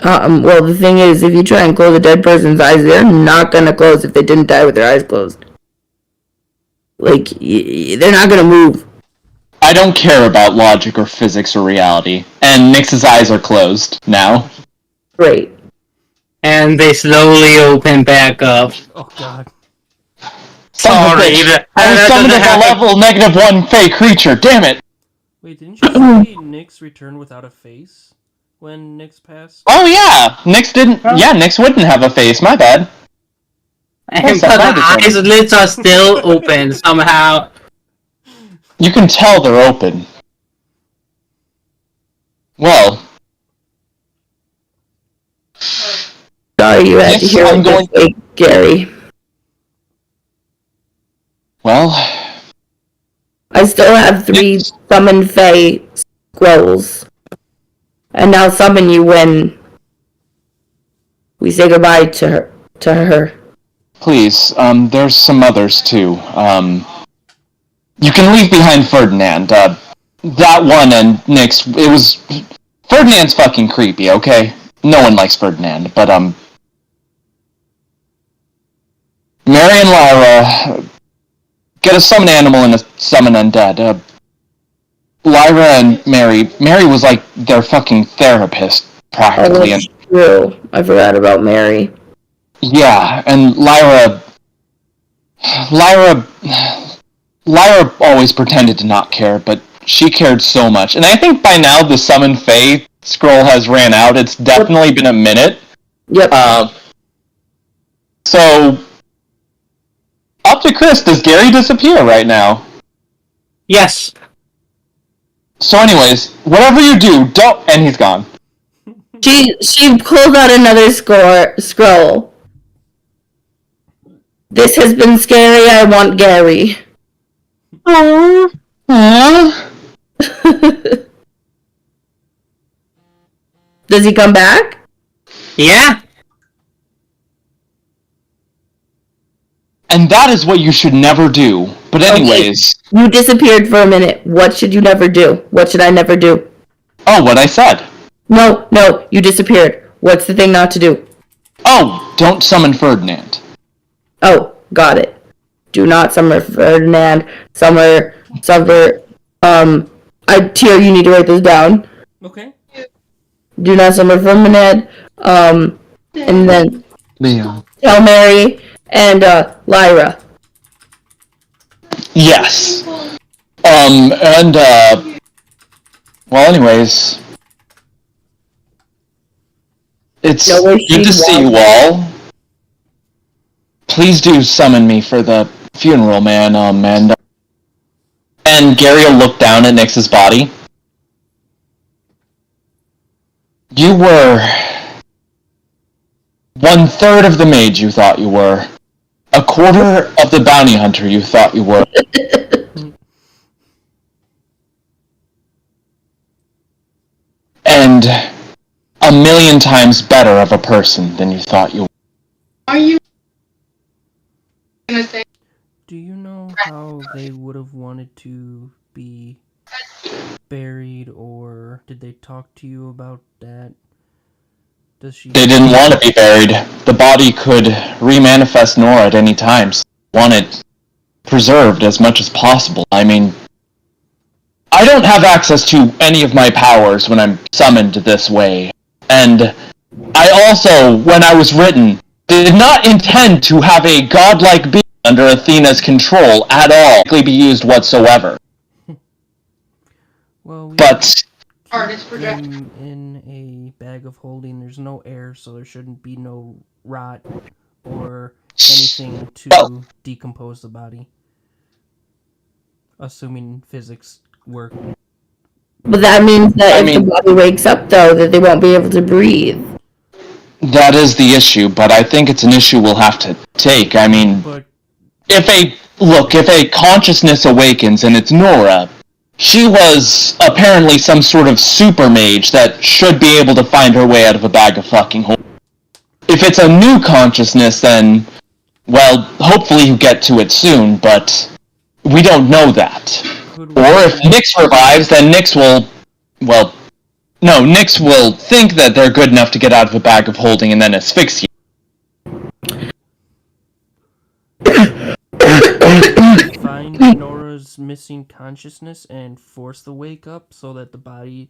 [SPEAKER 4] Well, the thing is, if you try and close a dead person's eyes, they're not gonna close if they didn't die with their eyes closed. Like, they're not gonna move.
[SPEAKER 5] I don't care about logic or physics or reality, and Nyx's eyes are closed now.
[SPEAKER 4] Great.
[SPEAKER 2] And they slowly open back up.
[SPEAKER 3] Oh god.
[SPEAKER 2] Sorry,
[SPEAKER 5] I summoned a level -1 Fey creature, damn it!
[SPEAKER 3] Wait, didn't you say Nyx returned without a face when Nyx passed?
[SPEAKER 5] Oh yeah! Nyx wouldn't have a face, my bad.
[SPEAKER 2] And but the eyes lids are still open somehow.
[SPEAKER 5] You can tell they're open. Well...
[SPEAKER 4] Sorry you had to
[SPEAKER 5] Yes,
[SPEAKER 4] hear
[SPEAKER 5] I'm
[SPEAKER 4] it
[SPEAKER 5] going-
[SPEAKER 4] this way, Gary.
[SPEAKER 5] Well...
[SPEAKER 4] I still have 3 summon Fey scrolls. And now summon you when we say goodbye to her.
[SPEAKER 5] Please, there's some others too. You can leave behind Ferdinand. That one and Nyx, it was... Ferdinand's fucking creepy, okay? No one likes Ferdinand, but, Mary and Lyra... Get a summon animal and a summon undead. Lyra and Mary was like their fucking therapist,
[SPEAKER 4] Oh,
[SPEAKER 5] practically.
[SPEAKER 4] that's true. I forgot about Mary.
[SPEAKER 5] Yeah, and Lyra always pretended to not care, but she cared so much. And I think by now the Summon Fae scroll has ran out. It's definitely been a minute.
[SPEAKER 4] Yep.
[SPEAKER 5] So up to Chris, does Gary disappear right now?
[SPEAKER 2] Yes.
[SPEAKER 5] So anyways, whatever you do, don't... And he's gone.
[SPEAKER 4] She pulls out another scroll. This has been scary. I want Gary.
[SPEAKER 5] Aww.
[SPEAKER 4] Does he come back?
[SPEAKER 2] Yeah.
[SPEAKER 5] And that is what you should never do. But anyways...
[SPEAKER 4] Okay. You disappeared for a minute. What should you never do? What should I never do?
[SPEAKER 5] Oh, what I said.
[SPEAKER 4] No, you disappeared. What's the thing not to do?
[SPEAKER 5] Oh, don't summon Ferdinand.
[SPEAKER 4] Oh, got it. Do not summon Ferdinand. Tier, you need to write this down.
[SPEAKER 3] Okay.
[SPEAKER 4] Do not summon Ferdinand. And then
[SPEAKER 5] Leon.
[SPEAKER 4] Hail Mary and Lyra.
[SPEAKER 5] Yes. Well, anyways, it's
[SPEAKER 4] No way
[SPEAKER 5] good to
[SPEAKER 4] she
[SPEAKER 5] see you
[SPEAKER 4] won.
[SPEAKER 5] all. Please do summon me for the funeral, man. And Gary will look down at Nyx's body. You were 1/3 of the mage you thought you were. 1/4 of the bounty hunter you thought you were. And 1,000,000 times better of a person than you thought you were.
[SPEAKER 1] Are you gonna say?
[SPEAKER 3] Do you know how they would have wanted to be buried, or did they talk to you about that? Does she?
[SPEAKER 5] They didn't want to be buried. The body could remanifest Nora at any time. So they want it preserved as much as possible. I mean, I don't have access to any of my powers when I'm summoned this way. And I also, when I was written, did not intend to have a godlike being under Athena's control at all, be used whatsoever.
[SPEAKER 3] Well, we
[SPEAKER 5] But
[SPEAKER 1] Artist
[SPEAKER 3] keep
[SPEAKER 1] project.
[SPEAKER 3] them in a bag of holding. There's no air, so there shouldn't be no rot or anything to
[SPEAKER 5] Well-
[SPEAKER 3] decompose the body. Assuming physics work.
[SPEAKER 4] But that means that
[SPEAKER 5] I
[SPEAKER 4] if
[SPEAKER 5] mean-
[SPEAKER 4] the body wakes up, though, that they won't be able to breathe.
[SPEAKER 5] that is the issue, but I think it's an issue we'll have to take. I mean,
[SPEAKER 3] But
[SPEAKER 5] if a consciousness awakens and it's Nora, she was apparently some sort of super mage that should be able to find her way out of a bag of fucking holes. If it's a new consciousness, then, well, hopefully you get to it soon, but we don't know that.
[SPEAKER 3] could we?
[SPEAKER 5] Or if Nyx revives, then Nyx will, well, no, Nyx will think that they're good enough to get out of a bag of holding and then asphyxiate.
[SPEAKER 3] Find Nora's missing consciousness and force the wake up so that the body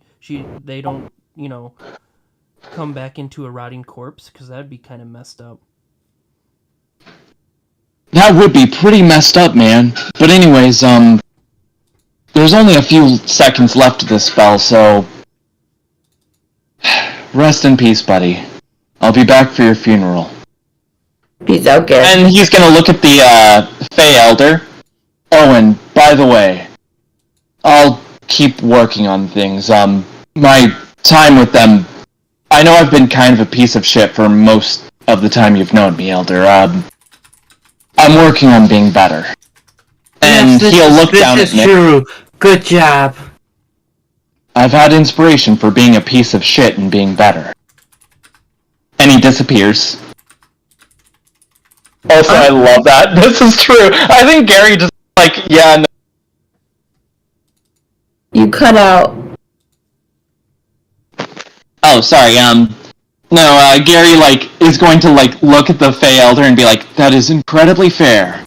[SPEAKER 3] they don't come back into a rotting corpse, because that'd be kind of messed up.
[SPEAKER 5] That would be pretty messed up, man. But anyways, there's only a few seconds left of this spell, so rest in peace, buddy. I'll be back for your funeral.
[SPEAKER 4] Peace out, Gary.
[SPEAKER 5] And he's gonna look at the Fey Elder. Oh, and by the way, I'll keep working on things. My time with them, I know I've been kind of a piece of shit for most of the time you've known me, Elder. I'm working on being better. And
[SPEAKER 2] Yes,
[SPEAKER 5] he'll look down at
[SPEAKER 2] This is
[SPEAKER 5] Nick.
[SPEAKER 2] true. Good job.
[SPEAKER 5] I've had inspiration for being a piece of shit and being better. And he disappears. Also, I love that. This is true. I think Gary just yeah, no.
[SPEAKER 4] You cut out.
[SPEAKER 5] Oh, sorry, no, Gary, is going to, look at the Fey Elder and be like, that is incredibly fair.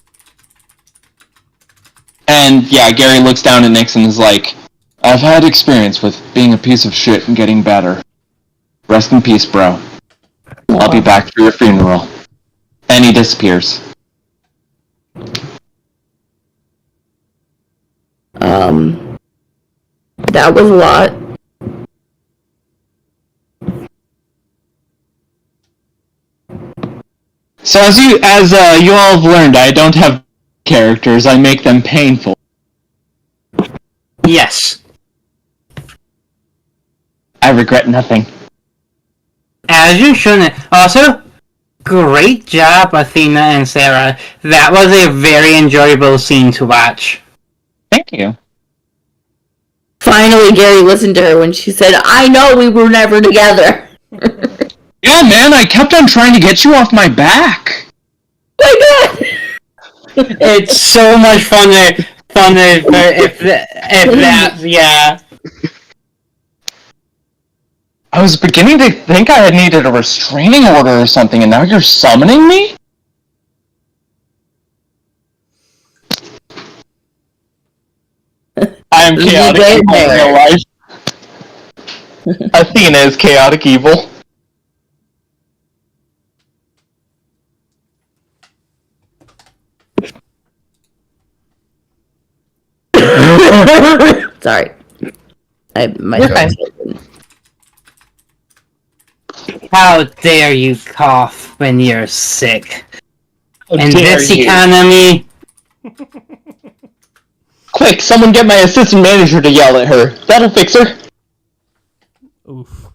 [SPEAKER 5] And, yeah, Gary looks down at Nyx and is like, I've had experience with being a piece of shit and getting better. Rest in peace, bro. I'll be back for your funeral. And he disappears.
[SPEAKER 4] That was a lot.
[SPEAKER 5] So as you all have learned, I don't have characters, I make them painful.
[SPEAKER 2] Yes.
[SPEAKER 5] I regret nothing.
[SPEAKER 2] As you shouldn't. Also, great job, Athena and Sarah. That was a very enjoyable scene to watch.
[SPEAKER 5] Thank you.
[SPEAKER 4] Finally, Gary listened to her when she said, I know we were never together.
[SPEAKER 5] Yeah, man, I kept on trying to get you off my back.
[SPEAKER 4] My God!
[SPEAKER 2] It's so much funner if that, yeah.
[SPEAKER 5] I was beginning to think I had needed a restraining order or something, and now you're summoning me? I am chaotic evil in real life. Athena is chaotic evil.
[SPEAKER 4] Sorry. My
[SPEAKER 5] You're
[SPEAKER 4] throat's
[SPEAKER 5] fine.
[SPEAKER 4] open.
[SPEAKER 2] How dare you cough when you're sick?
[SPEAKER 5] How
[SPEAKER 2] In
[SPEAKER 5] dare
[SPEAKER 2] this
[SPEAKER 5] you.
[SPEAKER 2] economy,
[SPEAKER 5] Quick, someone get my assistant manager to yell at her. That'll fix her.
[SPEAKER 3] Oof.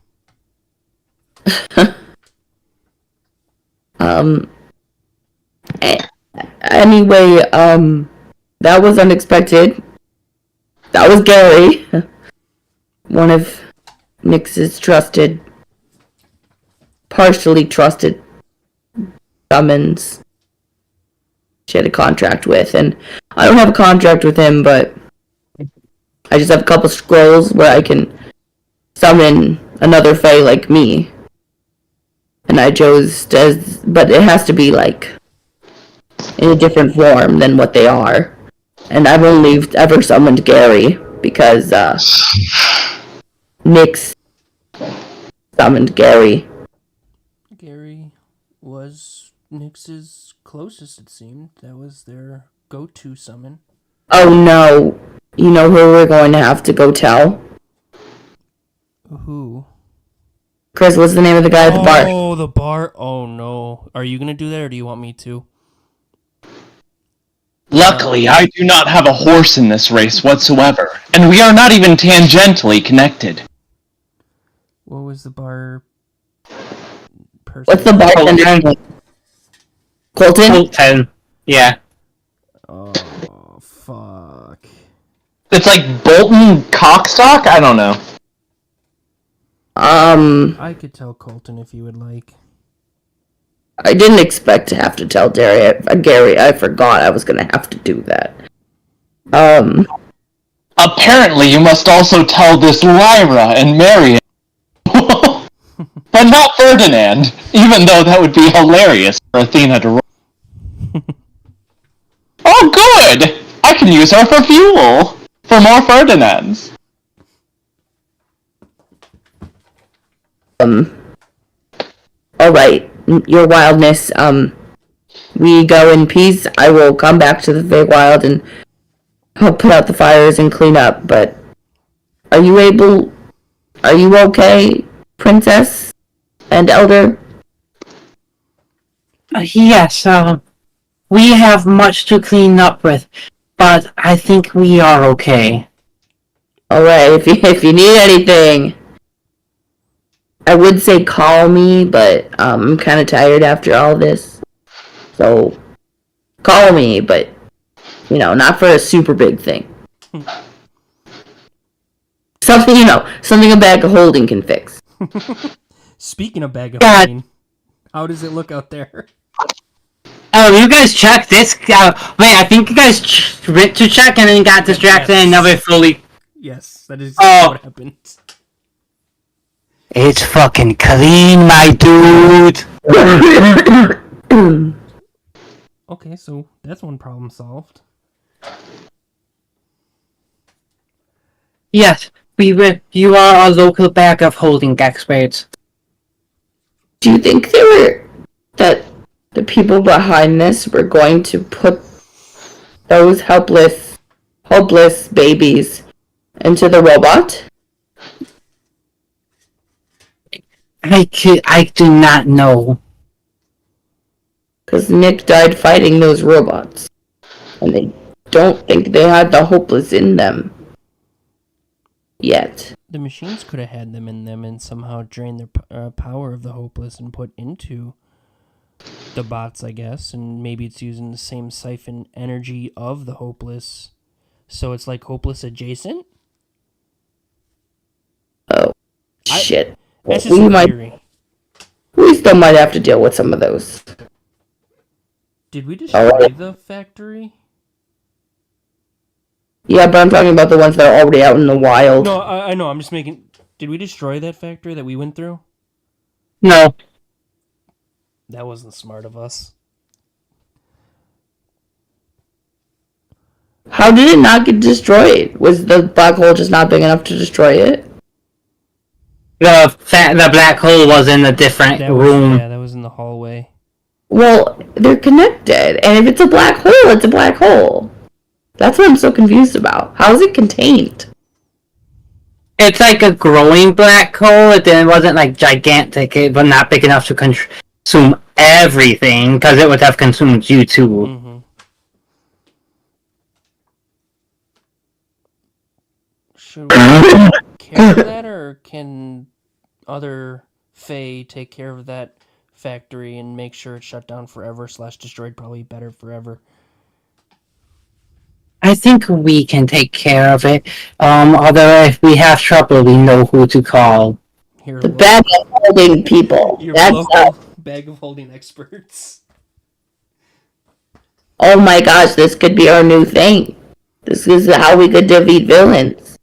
[SPEAKER 4] Anyway, that was unexpected. That was Gary. One of Nyx's partially trusted summons she had a contract with, and I don't have a contract with him, but I just have a couple scrolls where I can summon another Fae like me. And I chose but it has to be like in a different form than what they are. And I've only ever summoned Gary because Nyx summoned Gary.
[SPEAKER 3] Gary was Nyx's closest, it seemed. That was their go-to summon.
[SPEAKER 4] Oh no. You know who we're going to have to go tell?
[SPEAKER 3] Who?
[SPEAKER 4] Chris, what's the name of the guy at the bar?
[SPEAKER 3] Oh, the bar. Oh no. Are you gonna do that, or do you want me to?
[SPEAKER 5] Luckily, I do not have a horse in this race whatsoever, and we are not even tangentially connected.
[SPEAKER 3] What was the bar person?
[SPEAKER 4] What's the bartender's name? Colton?
[SPEAKER 2] Colton. Yeah.
[SPEAKER 3] Oh, fuck.
[SPEAKER 5] It's like Bolton Cockstock? I don't know.
[SPEAKER 3] I could tell Colton if you would like.
[SPEAKER 4] I didn't expect to have to tell Gary. I forgot I was gonna have to do that.
[SPEAKER 5] Apparently, you must also tell this Lyra and Marion. But not Ferdinand, even though that would be hilarious for Athena to roll. Oh, good! I can use her for fuel! For more Ferdinands.
[SPEAKER 4] Alright, your wildness, we go in peace. I will come back to the Feywild and help put out the fires and clean up, but are you okay, Princess and Elder?
[SPEAKER 2] Yes, we have much to clean up with, but I think we are okay.
[SPEAKER 4] Alright, if you need anything, I would say call me, but I'm kind of tired after all this. So, call me, but, not for a super big thing. Something a bag of holding can fix.
[SPEAKER 3] Speaking of bag of
[SPEAKER 2] God.
[SPEAKER 3] holding, how does it look out there?
[SPEAKER 2] You guys checked this. Wait, I think you guys went to check and then got distracted and never fully.
[SPEAKER 3] Yes, that is
[SPEAKER 2] Oh.
[SPEAKER 3] what happened.
[SPEAKER 2] It's fucking clean, my dude.
[SPEAKER 3] Okay, so that's one problem solved.
[SPEAKER 2] Yes, you are a local bag of holding experts.
[SPEAKER 4] Do you think that the people behind this were going to put those hopeless babies into the robot?
[SPEAKER 2] I do not know.
[SPEAKER 4] Because Nick died fighting those robots. and they don't think they had the hopeless in them. Yet.
[SPEAKER 3] The machines could have had them in them and somehow drained their power of the hopeless and put into the bots, I guess. And maybe it's using the same siphon energy of the hopeless. So it's like hopeless adjacent?
[SPEAKER 4] Oh, shit.
[SPEAKER 3] That's just
[SPEAKER 4] we
[SPEAKER 3] a theory.
[SPEAKER 4] We still might have to deal with some of those.
[SPEAKER 3] Did we destroy the factory?
[SPEAKER 4] Yeah, but I'm talking about the ones that are already out in the wild.
[SPEAKER 3] No, I know. I'm just making... Did we destroy that factory that we went through?
[SPEAKER 2] No.
[SPEAKER 3] That wasn't smart of us.
[SPEAKER 4] How did it not get destroyed? Was the black hole just not big enough to destroy it?
[SPEAKER 2] The black hole was in a different room.
[SPEAKER 3] Yeah, that was in the hallway.
[SPEAKER 4] Well, they're connected, and if it's a black hole, it's a black hole. That's what I'm so confused about. How is it contained?
[SPEAKER 2] It's like a growing black hole. It wasn't like gigantic, but not big enough to consume everything, because it would have consumed you too.
[SPEAKER 3] Mm-hmm. Should we take care of that, or can other Fae take care of that factory and make sure it's shut down forever / destroyed probably better forever?
[SPEAKER 2] I think we can take care of it. Although if we have trouble, we know who to call.
[SPEAKER 4] The bag of holding people.
[SPEAKER 3] Your
[SPEAKER 4] That's
[SPEAKER 3] local bag of holding experts.
[SPEAKER 4] Oh my gosh, this could be our new thing. This is how we could defeat villains.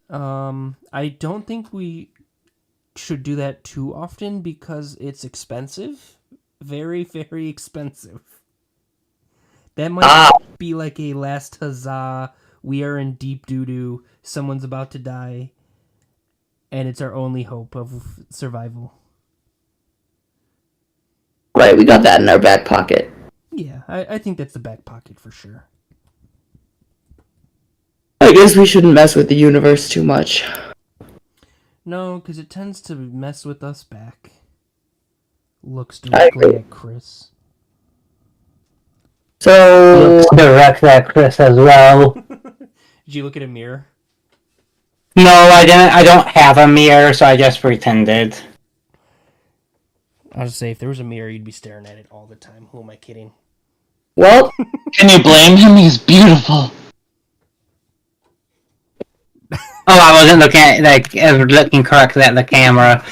[SPEAKER 3] I don't think we should do that too often because it's expensive. Very, very expensive. That might be like a last huzzah, we are in deep doo-doo, someone's about to die, and it's our only hope of survival.
[SPEAKER 4] Right, we got that in our back pocket.
[SPEAKER 3] Yeah, I think that's the back pocket for sure.
[SPEAKER 4] I guess we shouldn't mess with the universe too much.
[SPEAKER 3] No, because it tends to mess with us back. Looks directly at Chris.
[SPEAKER 4] So...
[SPEAKER 2] Looks direct at Chris as well.
[SPEAKER 3] Did you look at a mirror?
[SPEAKER 2] No, I didn't. I don't have a mirror, so I just pretended.
[SPEAKER 3] I was say, if there was a mirror, you'd be staring at it all the time. Who am I kidding?
[SPEAKER 4] Well...
[SPEAKER 5] Can you blame him? He's beautiful.
[SPEAKER 2] Oh, I wasn't looking correctly at the camera.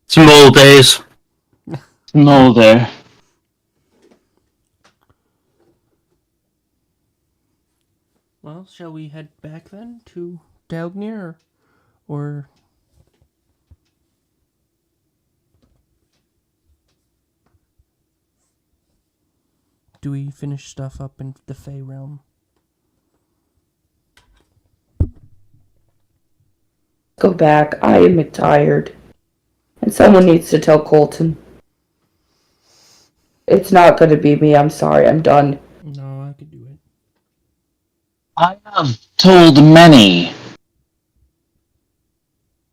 [SPEAKER 2] Small days.
[SPEAKER 5] Smolder.
[SPEAKER 3] Well, shall we head back then to Dalgnir, or do we finish stuff up in the Fey realm?
[SPEAKER 4] Go back. I am tired. And someone needs to tell Colton. It's not gonna be me. I'm sorry. I'm done.
[SPEAKER 3] No, I could do it.
[SPEAKER 5] I have told many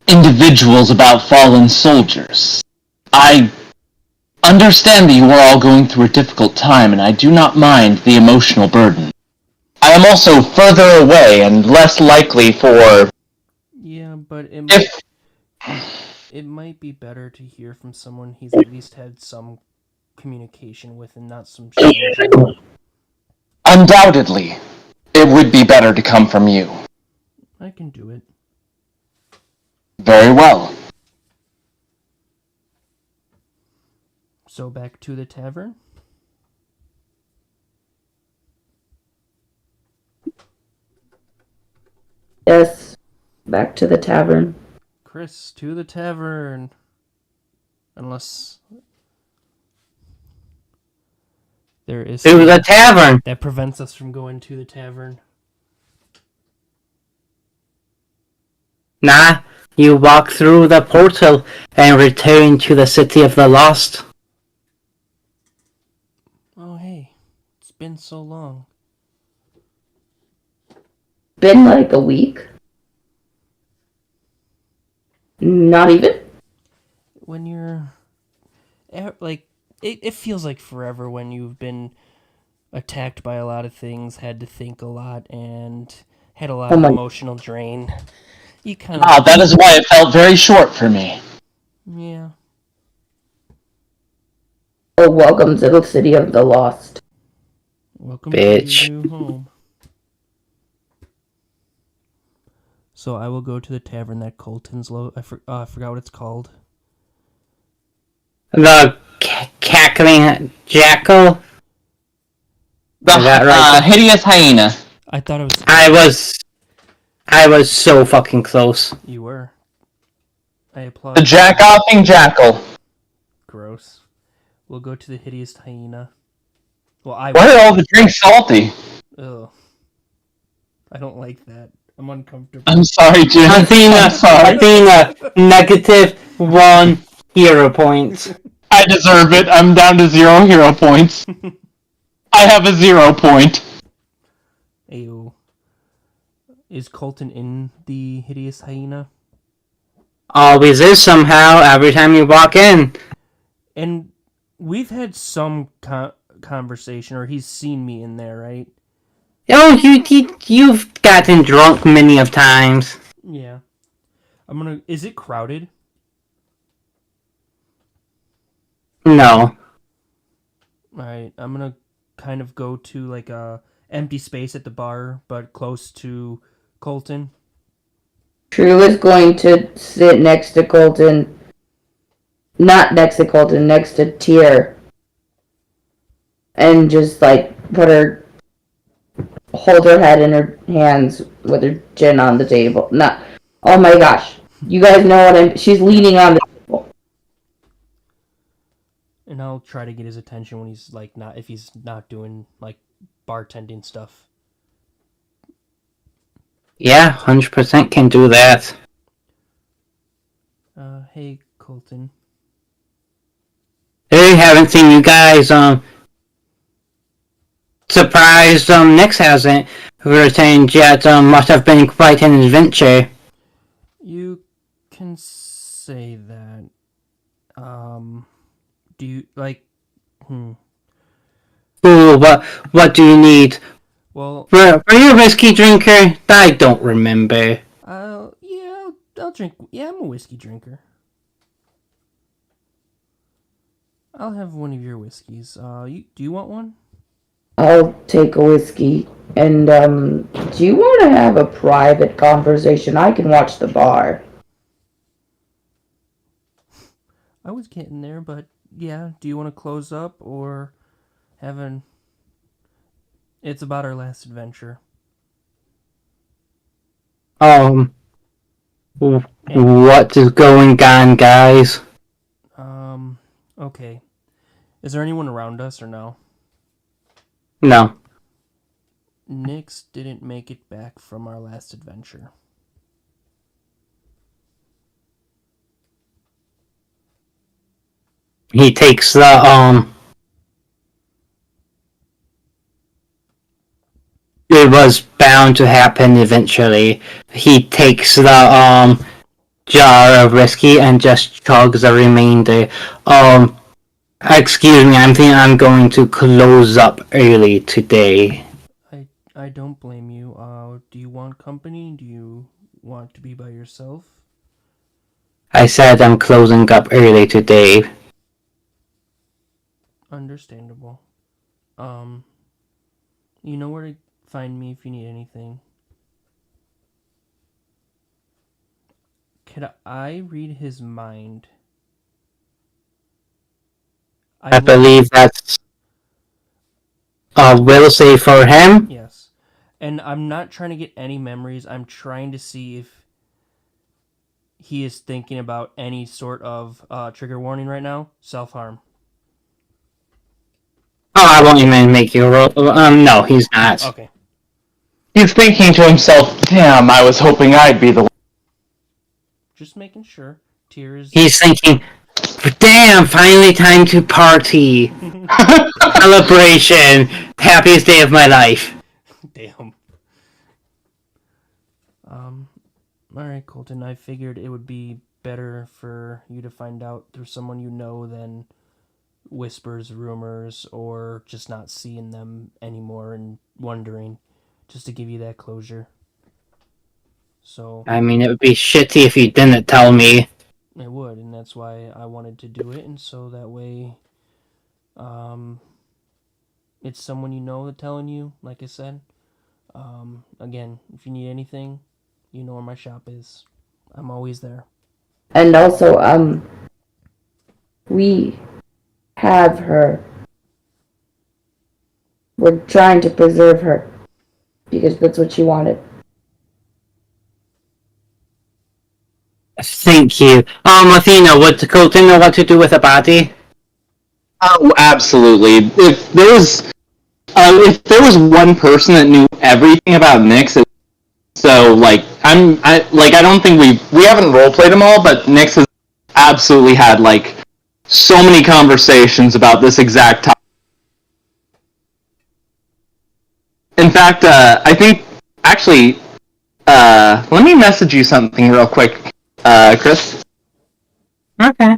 [SPEAKER 5] individuals about fallen soldiers. I understand that you are all going through a difficult time, and I do not mind the emotional burden. I am also further away and less likely for...
[SPEAKER 3] Yeah, but it might be better to hear from someone he's at least had some communication with and not some stranger.
[SPEAKER 5] Undoubtedly, it would be better to come from you.
[SPEAKER 3] I can do it.
[SPEAKER 5] Very well.
[SPEAKER 3] So back to the tavern?
[SPEAKER 4] Yes. Back to the tavern.
[SPEAKER 3] Chris, to the tavern. Unless there is
[SPEAKER 2] To the tavern.
[SPEAKER 3] that prevents us from going to the tavern.
[SPEAKER 2] Nah, you walk through the portal and return to the City of the Lost.
[SPEAKER 3] Oh, hey. It's been so long.
[SPEAKER 4] Been like a week? Not even?
[SPEAKER 3] When you're... Like, it feels like forever when you've been attacked by a lot of things, had to think a lot, and had a lot
[SPEAKER 4] Oh
[SPEAKER 3] of
[SPEAKER 4] my-
[SPEAKER 3] emotional drain. You kind of...
[SPEAKER 5] Ah, that is why it felt very short for me.
[SPEAKER 3] Yeah.
[SPEAKER 4] Oh, welcome to the city of the lost.
[SPEAKER 3] Welcome
[SPEAKER 2] Bitch.
[SPEAKER 3] to your new home. So I will go to the tavern that Colton's I forgot what it's called.
[SPEAKER 2] The cackling jackal.
[SPEAKER 5] The
[SPEAKER 2] Is that right?
[SPEAKER 5] hideous hyena.
[SPEAKER 3] I thought it was...
[SPEAKER 2] I was so fucking close.
[SPEAKER 3] You were. I applaud
[SPEAKER 5] The
[SPEAKER 3] you.
[SPEAKER 5] jack-offing jackal.
[SPEAKER 3] Gross. We'll go to the hideous hyena. Well, I
[SPEAKER 5] Why are all the drinks salty?
[SPEAKER 3] Ugh. I don't like that. I'm uncomfortable.
[SPEAKER 5] I'm sorry, Jim.
[SPEAKER 2] Athena,
[SPEAKER 5] I'm sorry.
[SPEAKER 2] Athena, -1 hero points.
[SPEAKER 5] I deserve it. I'm down to 0 hero points. I have a 0 point.
[SPEAKER 3] Ayo. Is Colton in the hideous hyena?
[SPEAKER 2] Always is somehow every time you walk in.
[SPEAKER 3] And we've had some conversation, or he's seen me in there, right?
[SPEAKER 2] Oh, you've gotten drunk many of times.
[SPEAKER 3] Yeah. Is it crowded?
[SPEAKER 2] No.
[SPEAKER 3] Alright, I'm gonna kind of go to like a empty space at the bar, but close to Colton.
[SPEAKER 4] True is going to sit next to Colton. Not next to Colton, next to Tyr. And just like hold her head in her hands with her chin on the table. Not, oh my gosh. You guys know what she's leaning on the table.
[SPEAKER 3] And I'll try to get his attention when he's like if he's not doing like bartending stuff.
[SPEAKER 2] Yeah, 100% can do that.
[SPEAKER 3] Hey Colton.
[SPEAKER 2] Hey, haven't seen you guys, surprised, Nix hasn't returned yet, must have been quite an adventure.
[SPEAKER 3] You can say that. Do you like?
[SPEAKER 2] Ooh, what do you need?
[SPEAKER 3] Well,
[SPEAKER 2] For your whiskey drinker? I don't remember.
[SPEAKER 3] yeah, I'll drink. Yeah, I'm a whiskey drinker. I'll have one of your whiskeys. Do you want one?
[SPEAKER 4] I'll take a whiskey. And, do you want to have a private conversation? I can watch the bar.
[SPEAKER 3] I was getting there, but yeah. Do you want to close up or have an? It's about our last adventure.
[SPEAKER 2] What is going on, guys?
[SPEAKER 3] Okay. Is there anyone around us or no?
[SPEAKER 2] No.
[SPEAKER 3] Nyx didn't make it back from our last adventure.
[SPEAKER 2] He takes the, it was bound to happen eventually. He takes the, jar of whiskey and just chugs the remainder. Excuse me, I'm thinking I'm going to close up early today.
[SPEAKER 3] I don't blame you. Do you want company? Do you want to be by yourself?
[SPEAKER 2] I said I'm closing up early today.
[SPEAKER 3] Understandable. You know where to find me if you need anything. Could I read his mind?
[SPEAKER 2] I believe that's a will say for him.
[SPEAKER 3] Yes. And I'm not trying to get any memories. I'm trying to see if he is thinking about any sort of trigger warning right now. Self-harm.
[SPEAKER 2] Oh, I won't even make you roll. No, he's not.
[SPEAKER 3] Okay.
[SPEAKER 5] He's thinking to himself, damn, I was hoping I'd be the one.
[SPEAKER 3] Just making sure. Tears.
[SPEAKER 2] He's thinking, damn, finally time to party. Celebration. Happiest day of my life.
[SPEAKER 3] Damn. Alright, Colton, I figured it would be better for you to find out through someone you know than whispers, rumors, or just not seeing them anymore and wondering, just to give you that closure. So
[SPEAKER 2] I mean, it would be shitty if you didn't tell me.
[SPEAKER 3] it would, and that's why I wanted to do it, and so that way, it's someone you know telling you, like I said. Again, if you need anything, you know where my shop is. I'm always there.
[SPEAKER 4] And also, we have her. We're trying to preserve her because that's what she wanted.
[SPEAKER 2] Thank you. Athena, would Colton know what to do with a body?
[SPEAKER 5] Oh, absolutely. If there was one person that knew everything about Nyx, so like I don't think we haven't roleplayed them all, but Nyx has absolutely had like so many conversations about this exact topic. In fact, I think actually, let me message you something real quick, Chris.
[SPEAKER 2] Okay.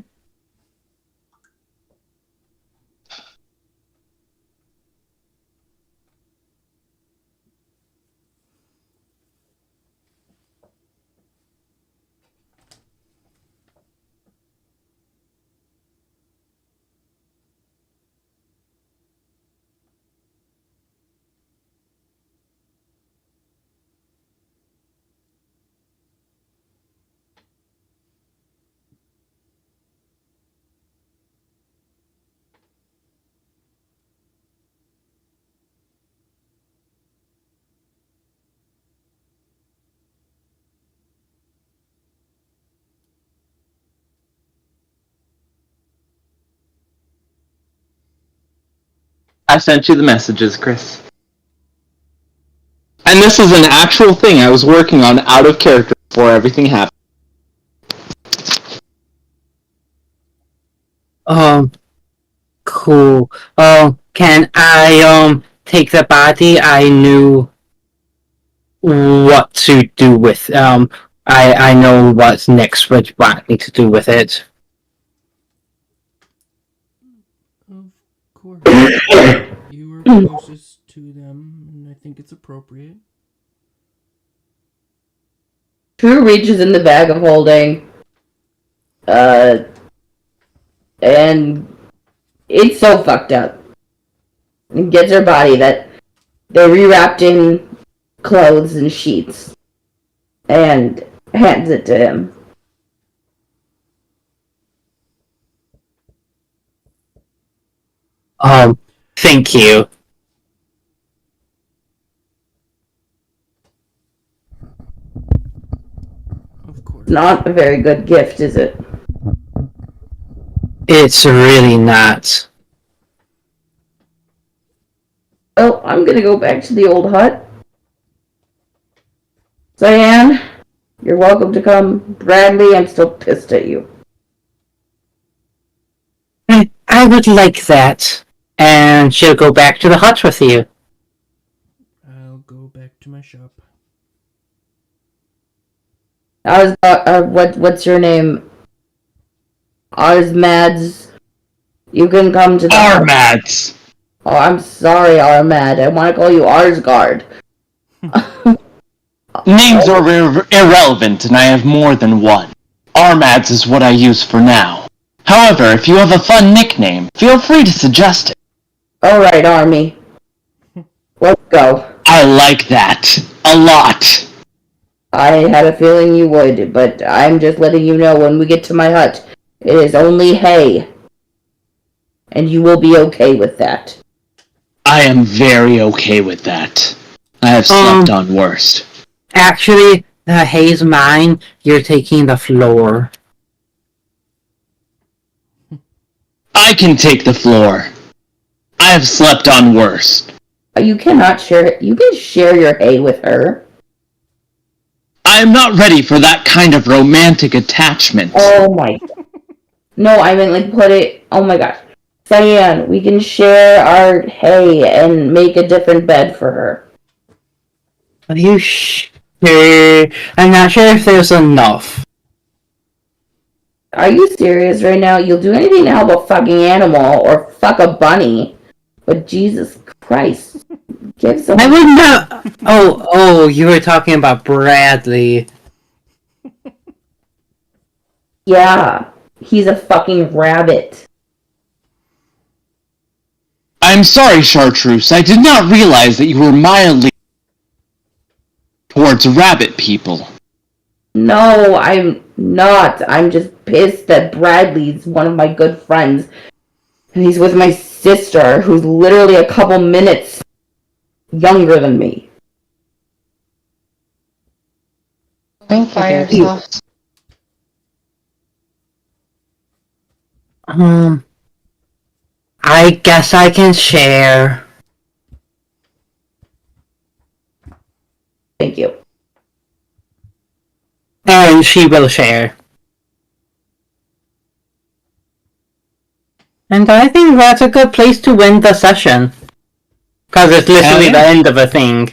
[SPEAKER 5] I sent you the messages, Chris. And this is an actual thing I was working on out of character before everything happened.
[SPEAKER 2] Cool. Can I, take the body? I knew what to do with, I know what's next, what I need to do with it.
[SPEAKER 3] Of course. You were closest to them, and I think it's appropriate.
[SPEAKER 4] True reaches in the bag of holding. And it's so fucked up. And gets her body that they rewrapped in clothes and sheets. And hands it to him.
[SPEAKER 2] Thank you.
[SPEAKER 3] Of course.
[SPEAKER 4] Not a very good gift, is it?
[SPEAKER 2] It's really not.
[SPEAKER 4] Oh, I'm gonna go back to the old hut. Cyan, you're welcome to come. Bradley, I'm still pissed at you.
[SPEAKER 2] I would like that. And she'll go back to the hut with you.
[SPEAKER 3] I'll go back to my shop.
[SPEAKER 4] What's your name? Arsmads. You can come to the
[SPEAKER 5] Armads!
[SPEAKER 4] Oh, I'm sorry, Armad. I want to call you Arsgard.
[SPEAKER 5] Names are irrelevant, and I have more than one. Armads is what I use for now. However, if you have a fun nickname, feel free to suggest it.
[SPEAKER 4] Alright, Army. Let's go.
[SPEAKER 5] I like that. A lot.
[SPEAKER 4] I had a feeling you would, but I'm just letting you know when we get to my hut, it is only hay. And you will be okay with that.
[SPEAKER 5] I am very okay with that. I have slept on worst.
[SPEAKER 2] Actually, the hay's mine. You're taking the floor.
[SPEAKER 5] I can take the floor. I have slept on worst.
[SPEAKER 4] You cannot share it. You can share your hay with her.
[SPEAKER 5] I am not ready for that kind of romantic attachment.
[SPEAKER 4] Oh my god. No, I meant like put it. Oh my gosh. Cyan, we can share our hay and make a different bed for her.
[SPEAKER 2] Are you sure? I'm not sure if there's enough.
[SPEAKER 4] Are you serious right now? You'll do anything to help a fucking animal or fuck a bunny. But Jesus Christ. Give some.
[SPEAKER 2] I would not. Oh, you were talking about Bradley.
[SPEAKER 4] Yeah. He's a fucking rabbit.
[SPEAKER 5] I'm sorry, Chartreuse. I did not realize that you were mildly towards rabbit people.
[SPEAKER 4] No, I'm not. I'm just pissed that Bradley's one of my good friends. And he's with my sister, who's literally a couple minutes younger than me.
[SPEAKER 1] Think by yourself.
[SPEAKER 2] I guess I can share.
[SPEAKER 4] Thank you.
[SPEAKER 2] And she will share. And I think that's a good place to end the session. Because it's literally
[SPEAKER 5] yeah.
[SPEAKER 2] the end of a thing.